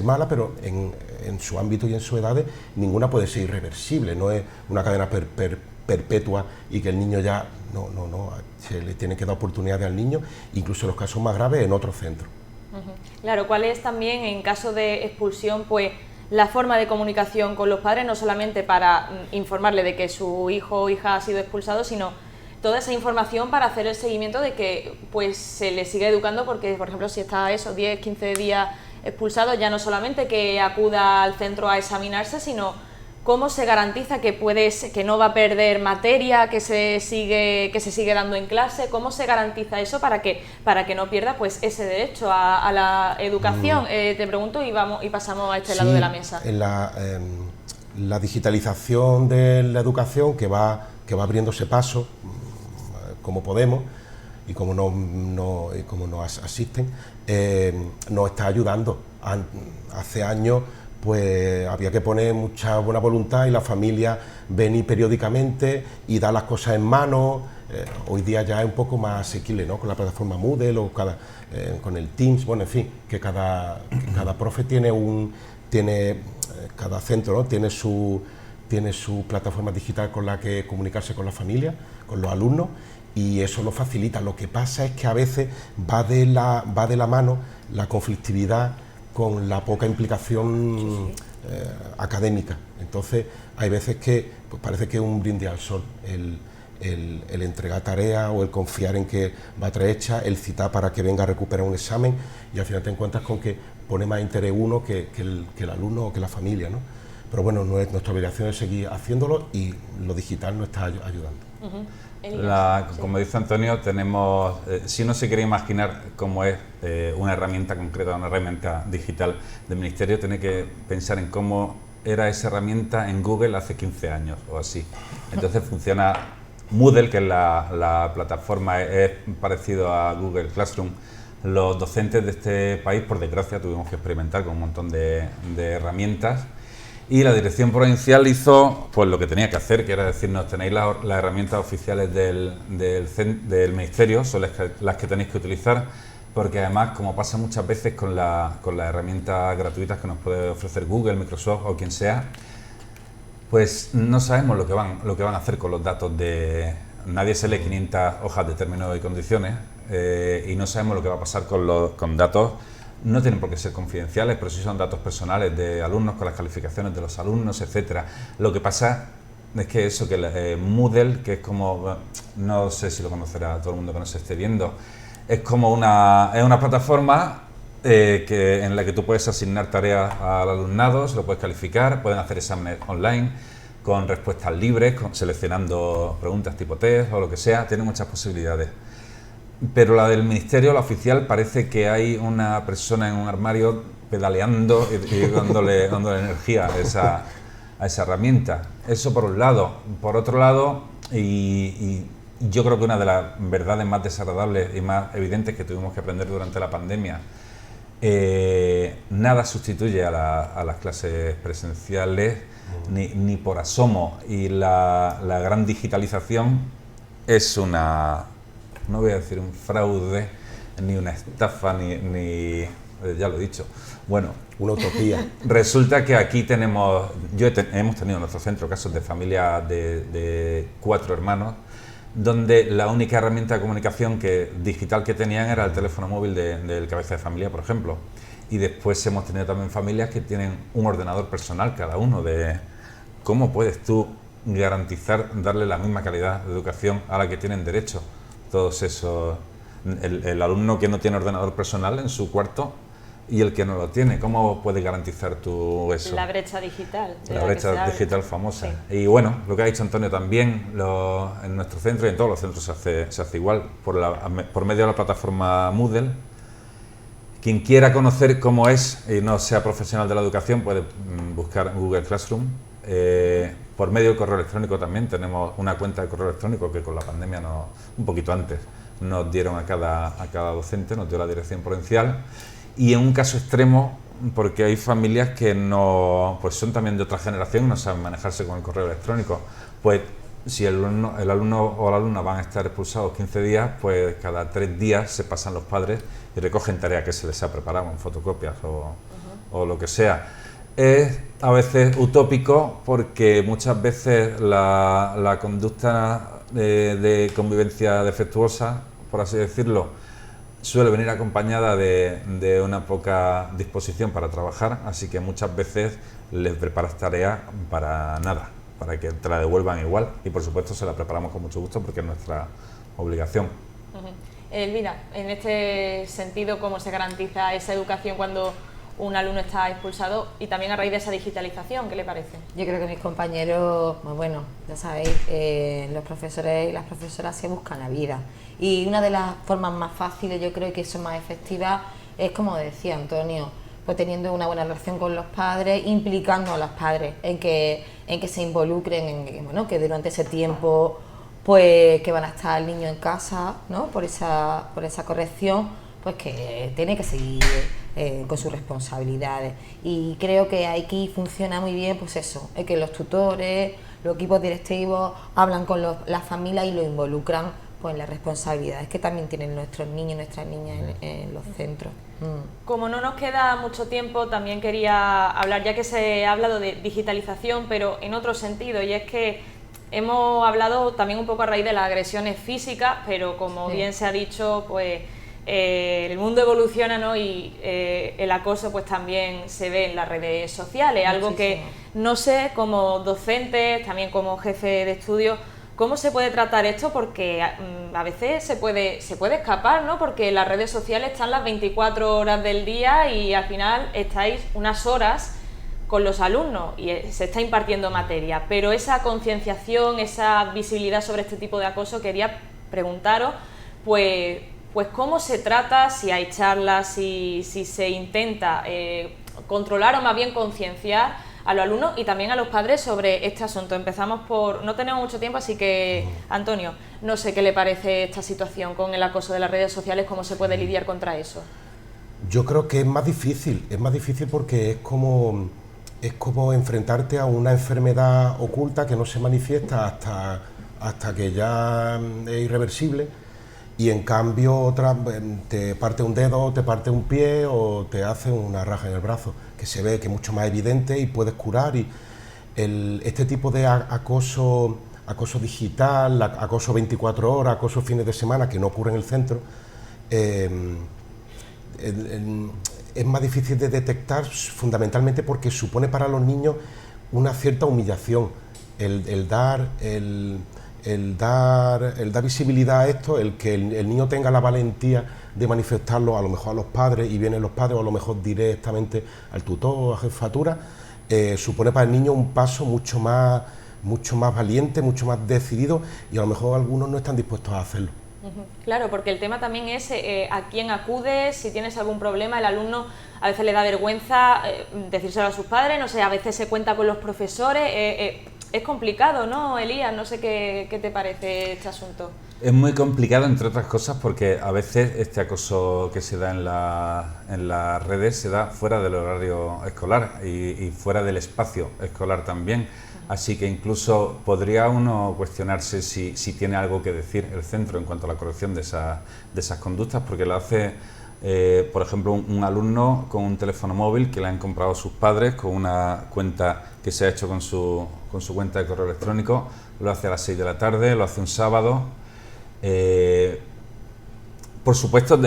Speaker 2: mala, pero en su ámbito y en su edad ninguna puede ser irreversible, no es una cadena perpetua y que el niño ya no, se le tiene que dar oportunidades al niño, incluso en los casos más graves en otro centro.
Speaker 1: Claro, ¿cuál es también en caso de expulsión, pues la forma de comunicación con los padres, no solamente para informarle de que su hijo o hija ha sido expulsado, sino toda esa información para hacer el seguimiento de que pues se le siga educando, porque por ejemplo si está 10, 15 días expulsado, ya no solamente que acuda al centro a examinarse, sino cómo se garantiza que no va a perder materia, que se sigue dando en clase, cómo se garantiza eso para que no pierda pues ese derecho a la educación. Te pregunto y pasamos a este lado de la mesa.
Speaker 2: En la digitalización de la educación que va abriéndose paso, como podemos y como nos asisten, nos está ayudando. Hace años pues había que poner mucha buena voluntad y la familia venir periódicamente y dar las cosas en mano. Hoy día ya es un poco más asequible, ¿no? Con la plataforma Moodle o con el Teams, bueno, en fin, que cada profe cada centro, ¿no? tiene su plataforma digital con la que comunicarse con la familia, con los alumnos, y eso lo facilita. Lo que pasa es que a veces va de la mano la conflictividad con la poca implicación académica. Entonces hay veces que pues parece que es un brindis al sol el entregar tareas o el confiar en que va a traer hecha, el citar para que venga a recuperar un examen, y al final te encuentras con que pone más interés uno que el alumno o que la familia, ¿no? Pero bueno, nuestra obligación es seguir haciéndolo y lo digital nos está ayudando.
Speaker 3: Como dice Antonio, tenemos, si uno se quiere imaginar cómo es una herramienta concreta, una herramienta digital del Ministerio, tiene que pensar en cómo era esa herramienta en Google hace 15 años o así. Entonces funciona Moodle, que es la plataforma, es parecido a Google Classroom. Los docentes de este país, por desgracia, tuvimos que experimentar con un montón de herramientas. Y la Dirección Provincial hizo pues lo que tenía que hacer, que era decirnos: tenéis las herramientas oficiales del Ministerio, son las que tenéis que utilizar, porque además, como pasa muchas veces con las herramientas gratuitas que nos puede ofrecer Google, Microsoft o quien sea, pues no sabemos lo que van a hacer con los datos nadie se lee 500 hojas de términos y condiciones y no sabemos lo que va a pasar con datos. No tienen por qué ser confidenciales, pero sí son datos personales de alumnos, con las calificaciones de los alumnos, etcétera. Lo que pasa es que eso, que Moodle, que es como, no sé si lo conocerá todo el mundo que nos esté viendo, es como una plataforma en la que tú puedes asignar tareas al alumnado, se lo puedes calificar, pueden hacer exámenes online con respuestas libres, seleccionando preguntas tipo test o lo que sea, tiene muchas posibilidades. Pero la del Ministerio, la oficial, parece que hay una persona en un armario pedaleando y dándole energía a esa herramienta. Eso por un lado. Por otro lado, y yo creo que una de las verdades más desagradables y más evidentes que tuvimos que aprender durante la pandemia nada sustituye a las clases presenciales ni por asomo, y la gran digitalización es una, no voy a decir un fraude, ni una estafa, ni ya lo he dicho. Bueno,
Speaker 2: una utopía.
Speaker 3: Resulta que aquí hemos tenido en nuestro centro casos de familias de 4 hermanos, donde la única herramienta de comunicación digital que tenían era el teléfono móvil del cabeza de familia, por ejemplo. Y después hemos tenido también familias que tienen un ordenador personal cada uno. ¿Cómo puedes tú garantizar darle la misma calidad de educación a la que tienen derecho todos esos? El alumno que no tiene ordenador personal en su cuarto y el que no lo tiene, ¿cómo puedes garantizar tú eso?
Speaker 1: La brecha digital.
Speaker 3: La brecha digital famosa. Sí. Y bueno, lo que ha dicho Antonio también, en nuestro centro y en todos los centros se hace igual, por medio de la plataforma Moodle. Quien quiera conocer cómo es y no sea profesional de la educación puede buscar en Google Classroom. Por medio del correo electrónico también tenemos una cuenta de correo electrónico que con la pandemia, un poquito antes, nos dieron a cada docente, nos dio la dirección provincial. Y en un caso extremo, porque hay familias que pues son también de otra generación, no saben manejarse con el correo electrónico, pues si el alumno o la alumna van a estar expulsados 15 días, pues cada 3 días se pasan los padres y recogen tareas que se les ha preparado en fotocopias o lo que sea. Es a veces utópico porque muchas veces la conducta de convivencia defectuosa, por así decirlo, suele venir acompañada de una poca disposición para trabajar, así que muchas veces les preparas tareas para nada, para que te la devuelvan igual, y por supuesto se la preparamos con mucho gusto porque es nuestra obligación.
Speaker 1: Elvira, en este sentido, ¿cómo se garantiza esa educación cuando un alumno está expulsado y también a raíz de esa digitalización? ¿Qué le parece?
Speaker 4: Yo creo que mis compañeros, pues bueno, ya sabéis, los profesores y las profesoras se buscan la vida. Y una de las formas más fáciles, yo creo que son más efectivas, es como decía Antonio, pues teniendo una buena relación con los padres, implicando a los padres en que se involucren, que durante ese tiempo pues que van a estar el niño en casa, ¿no? por esa corrección, pues que tiene que seguir con sus responsabilidades. Y creo que aquí funciona muy bien, pues eso, que los tutores, los equipos directivos hablan con las familias y lo involucran pues en las responsabilidades que también tienen nuestros niños y nuestras niñas en los centros.
Speaker 1: Como no nos queda mucho tiempo, también quería hablar, ya que se ha hablado de digitalización, pero en otro sentido, y es que hemos hablado también un poco a raíz de las agresiones físicas, pero como bien se ha dicho, pues el mundo evoluciona, ¿no? Y el acoso pues también se ve en las redes sociales, algo que no sé, como docente, también como jefe de estudio, ¿cómo se puede tratar esto? Porque a veces se puede escapar, ¿no? Porque las redes sociales están las 24 horas del día y al final estáis unas horas con los alumnos y se está impartiendo materia. Pero esa concienciación, esa visibilidad sobre este tipo de acoso, quería preguntaros, pues cómo se trata, si hay charlas, si se intenta controlar o más bien concienciar a los alumnos y también a los padres sobre este asunto. Empezamos no tenemos mucho tiempo, así que Antonio, no sé qué le parece esta situación con el acoso de las redes sociales, cómo se puede lidiar contra eso.
Speaker 2: Yo creo que es más difícil porque es como enfrentarte a una enfermedad oculta que no se manifiesta hasta que ya es irreversible, y en cambio otra te parte un dedo, te parte un pie o te hace una raja en el brazo, que se ve que es mucho más evidente y puedes curar. Y este tipo de acoso digital, acoso 24 horas, acoso fines de semana, que no ocurre en el centro, es más difícil de detectar, fundamentalmente porque supone para los niños una cierta humillación, el dar visibilidad a esto, el que el niño tenga la valentía de manifestarlo a lo mejor a los padres, y vienen los padres o a lo mejor directamente al tutor o a jefatura, supone para el niño un paso mucho más valiente, mucho más decidido, y a lo mejor algunos no están dispuestos a hacerlo.
Speaker 1: Claro, porque el tema también es a quién acudes, si tienes algún problema. El alumno a veces le da vergüenza decírselo a sus padres, no sé, a veces se cuenta con los profesores. Es complicado, ¿no, Elías? No sé qué te parece este asunto.
Speaker 3: Es muy complicado, entre otras cosas, porque a veces este acoso que se da en las redes se da fuera del horario escolar y fuera del espacio escolar también. Así que incluso podría uno cuestionarse si tiene algo que decir el centro en cuanto a la corrección de esas conductas, porque lo hace, por ejemplo, un alumno con un teléfono móvil que le han comprado sus padres, con una cuenta que se ha hecho con su cuenta de correo electrónico, lo hace a las 6 de la tarde, lo hace un sábado. Por supuesto,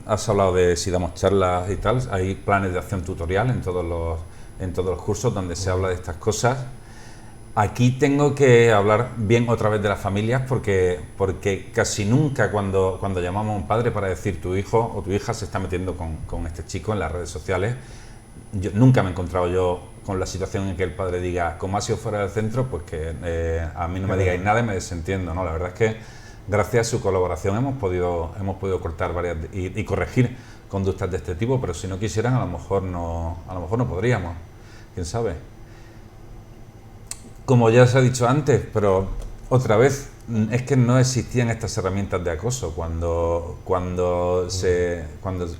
Speaker 3: has hablado de si damos charlas y tal, hay planes de acción tutorial en todos los cursos donde se habla de estas cosas. Aquí tengo que hablar bien otra vez de las familias porque casi nunca cuando llamamos a un padre para decir tu hijo o tu hija se está metiendo con este chico en las redes sociales, nunca me he encontrado yo con la situación en que el padre diga, como ha sido fuera del centro, pues que a mí no me digáis nada y me desentiendo, ¿no? La verdad es que gracias a su colaboración hemos podido cortar varias y corregir conductas de este tipo, pero si no quisieran a lo mejor no podríamos, quién sabe. Como ya se ha dicho antes, pero otra vez, es que no existían estas herramientas de acoso cuando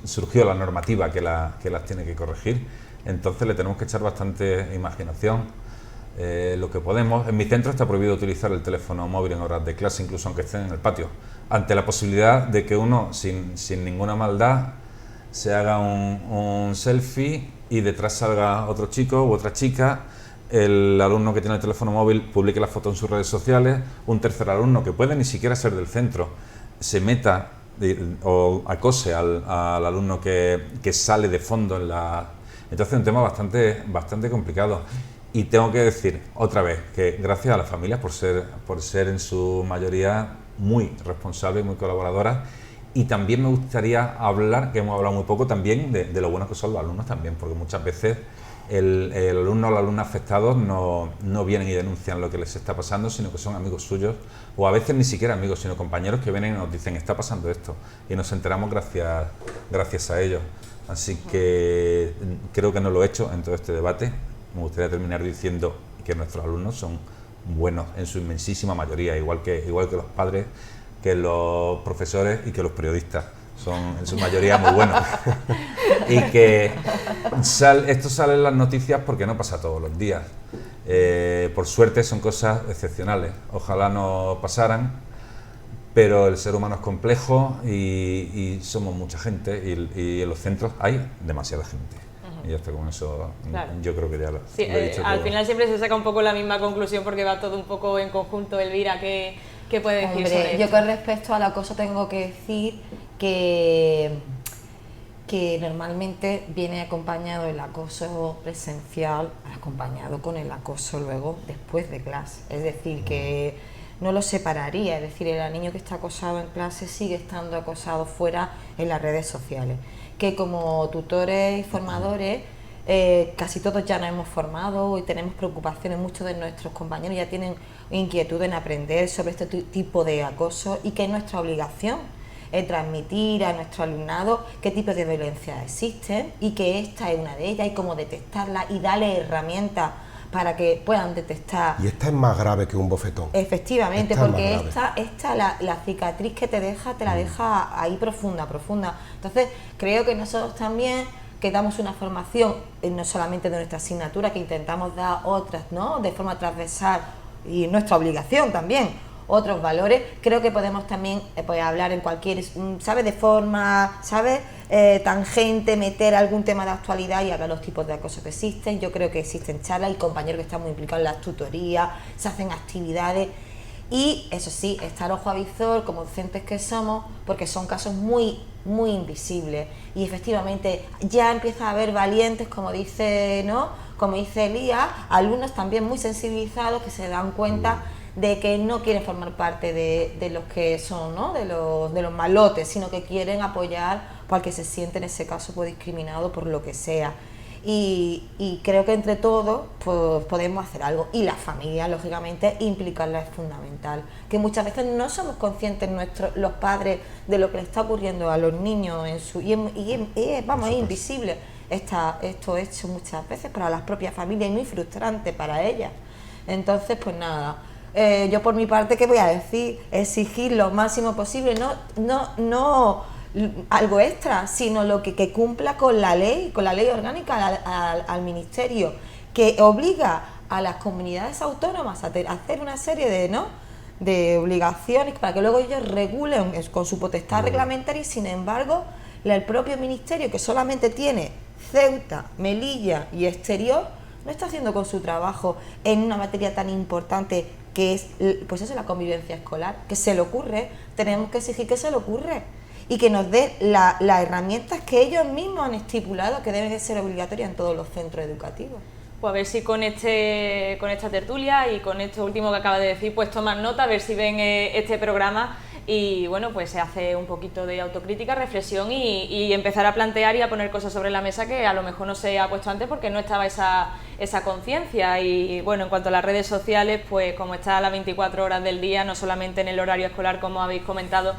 Speaker 3: surgió la normativa que las tiene que corregir. Entonces le tenemos que echar bastante imaginación, lo que podemos. En mi centro está prohibido utilizar el teléfono móvil en horas de clase, incluso aunque estén en el patio, ante la posibilidad de que uno, sin ninguna maldad, se haga un selfie y detrás salga otro chico u otra chica. El alumno que tiene el teléfono móvil publique la foto en sus redes sociales, un tercer alumno que puede ni siquiera ser del centro se meta o acose al alumno que sale de fondo en la... Entonces es un tema bastante complicado. Y tengo que decir otra vez que gracias a las familias por ser en su mayoría muy responsables, muy colaboradoras. Y también me gustaría hablar, que hemos hablado muy poco también, de lo buenos que son los alumnos también, porque muchas veces el alumno o la alumna afectados no vienen y denuncian lo que les está pasando, sino que son amigos suyos, o a veces ni siquiera amigos, sino compañeros que vienen y nos dicen está pasando esto, y nos enteramos gracias a ellos. Así que creo que no lo he hecho en todo este debate. Me gustaría terminar diciendo que nuestros alumnos son buenos en su inmensísima mayoría, igual que los padres, que los profesores y que los periodistas. Son en su mayoría muy buenos. Y que esto sale en las noticias porque no pasa todos los días. Por suerte son cosas excepcionales. Ojalá no pasaran, pero el ser humano es complejo y somos mucha gente y en los centros hay demasiada gente. Y ya está, con eso, claro. Yo creo que ya lo he dicho
Speaker 1: al
Speaker 3: todo.
Speaker 1: final siempre se saca un poco la misma conclusión porque va todo un poco en conjunto. Elvira, ¿qué puede decir sobre esto?
Speaker 4: Yo con respecto al acoso tengo que decir que normalmente viene acompañado el acoso presencial, acompañado con el acoso luego después de clase. Es decir, que no lo separaría, es decir, el niño que está acosado en clase sigue estando acosado fuera en las redes sociales. Que como tutores y formadores, casi todos ya nos hemos formado y tenemos preocupaciones, muchos de nuestros compañeros ya tienen inquietud en aprender sobre este tipo de acoso y que es nuestra obligación transmitir a nuestro alumnado qué tipos de violencias existen y que esta es una de ellas y cómo detectarla y darle herramientas para que puedan detectar.
Speaker 2: Y esta es más grave que un bofetón.
Speaker 4: Efectivamente, porque la cicatriz que te la deja ahí profunda. Entonces, creo que nosotros también que damos una formación, no solamente de nuestra asignatura, que intentamos dar otras, ¿no?, de forma transversal, y nuestra obligación también, otros valores, creo que podemos también hablar en cualquier, ¿sabes?, de forma, ¿sabes?, tangente, meter algún tema de actualidad y hablar los tipos de acoso que existen. Yo creo que existen charlas y compañeros que están muy implicados en las tutorías, se hacen actividades y, eso sí, estar ojo a visor como docentes que somos, porque son casos muy invisibles y efectivamente ya empieza a haber valientes, como dice Elías, alumnos también muy sensibilizados que se dan cuenta de que no quieren formar parte de los que son, ¿no?, de los malotes, sino que quieren apoyar al que se siente en ese caso pues discriminado por lo que sea. Y creo que entre todos pues, podemos hacer algo. Y la familia, lógicamente, implicarla es fundamental. Que muchas veces no somos conscientes los padres de lo que le está ocurriendo a los niños es invisible. Esto hecho muchas veces para las propias familias y muy frustrante para ellas. Entonces, pues nada, yo por mi parte, ¿qué voy a decir? Exigir lo máximo posible, no algo extra, sino lo que cumpla con la ley orgánica al Ministerio, que obliga a las comunidades autónomas a hacer una serie de obligaciones para que luego ellos regulen con su potestad reglamentaria, y sin embargo el propio Ministerio, que solamente tiene Ceuta, Melilla y Exterior, no está haciendo con su trabajo en una materia tan importante que es, pues eso, la convivencia escolar. Que se le ocurre, tenemos que exigir que se le ocurre y que nos dé las herramientas que ellos mismos han estipulado que deben de ser obligatorias en todos los centros educativos.
Speaker 1: Pues a ver si con esta tertulia y con esto último que acaba de decir, pues toman nota, a ver si ven este programa y bueno, pues se hace un poquito de autocrítica, reflexión y empezar a plantear y a poner cosas sobre la mesa que a lo mejor no se ha puesto antes porque no estaba esa conciencia. Y bueno, en cuanto a las redes sociales, pues como está a las 24 horas del día, no solamente en el horario escolar como habéis comentado,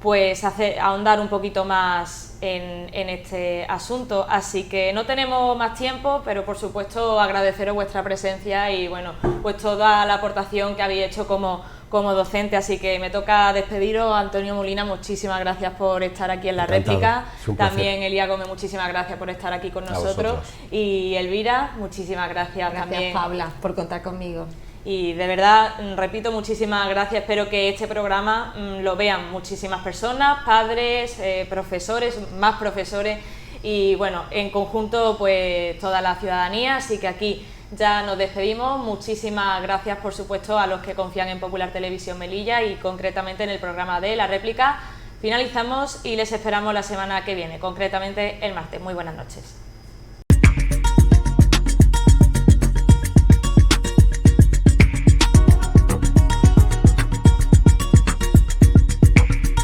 Speaker 1: pues ahondar un poquito más en este asunto. Así que no tenemos más tiempo, pero por supuesto agradeceros vuestra presencia y bueno, pues toda la aportación que habéis hecho como docente. Así que me toca despediros. Antonio Molina, muchísimas gracias por estar aquí en la réplica. También Elia Gómez, muchísimas gracias por estar aquí con nosotros. Y Elvira, muchísimas gracias también.
Speaker 4: Gracias, Paula, por contar conmigo.
Speaker 1: Y de verdad, repito, muchísimas gracias. Espero que este programa lo vean muchísimas personas, padres, profesores, más profesores y bueno, en conjunto pues toda la ciudadanía. Así que aquí ya nos despedimos. Muchísimas gracias, por supuesto, a los que confían en Popular Televisión Melilla y concretamente en el programa de La Réplica. Finalizamos y les esperamos la semana que viene, concretamente el martes. Muy buenas noches.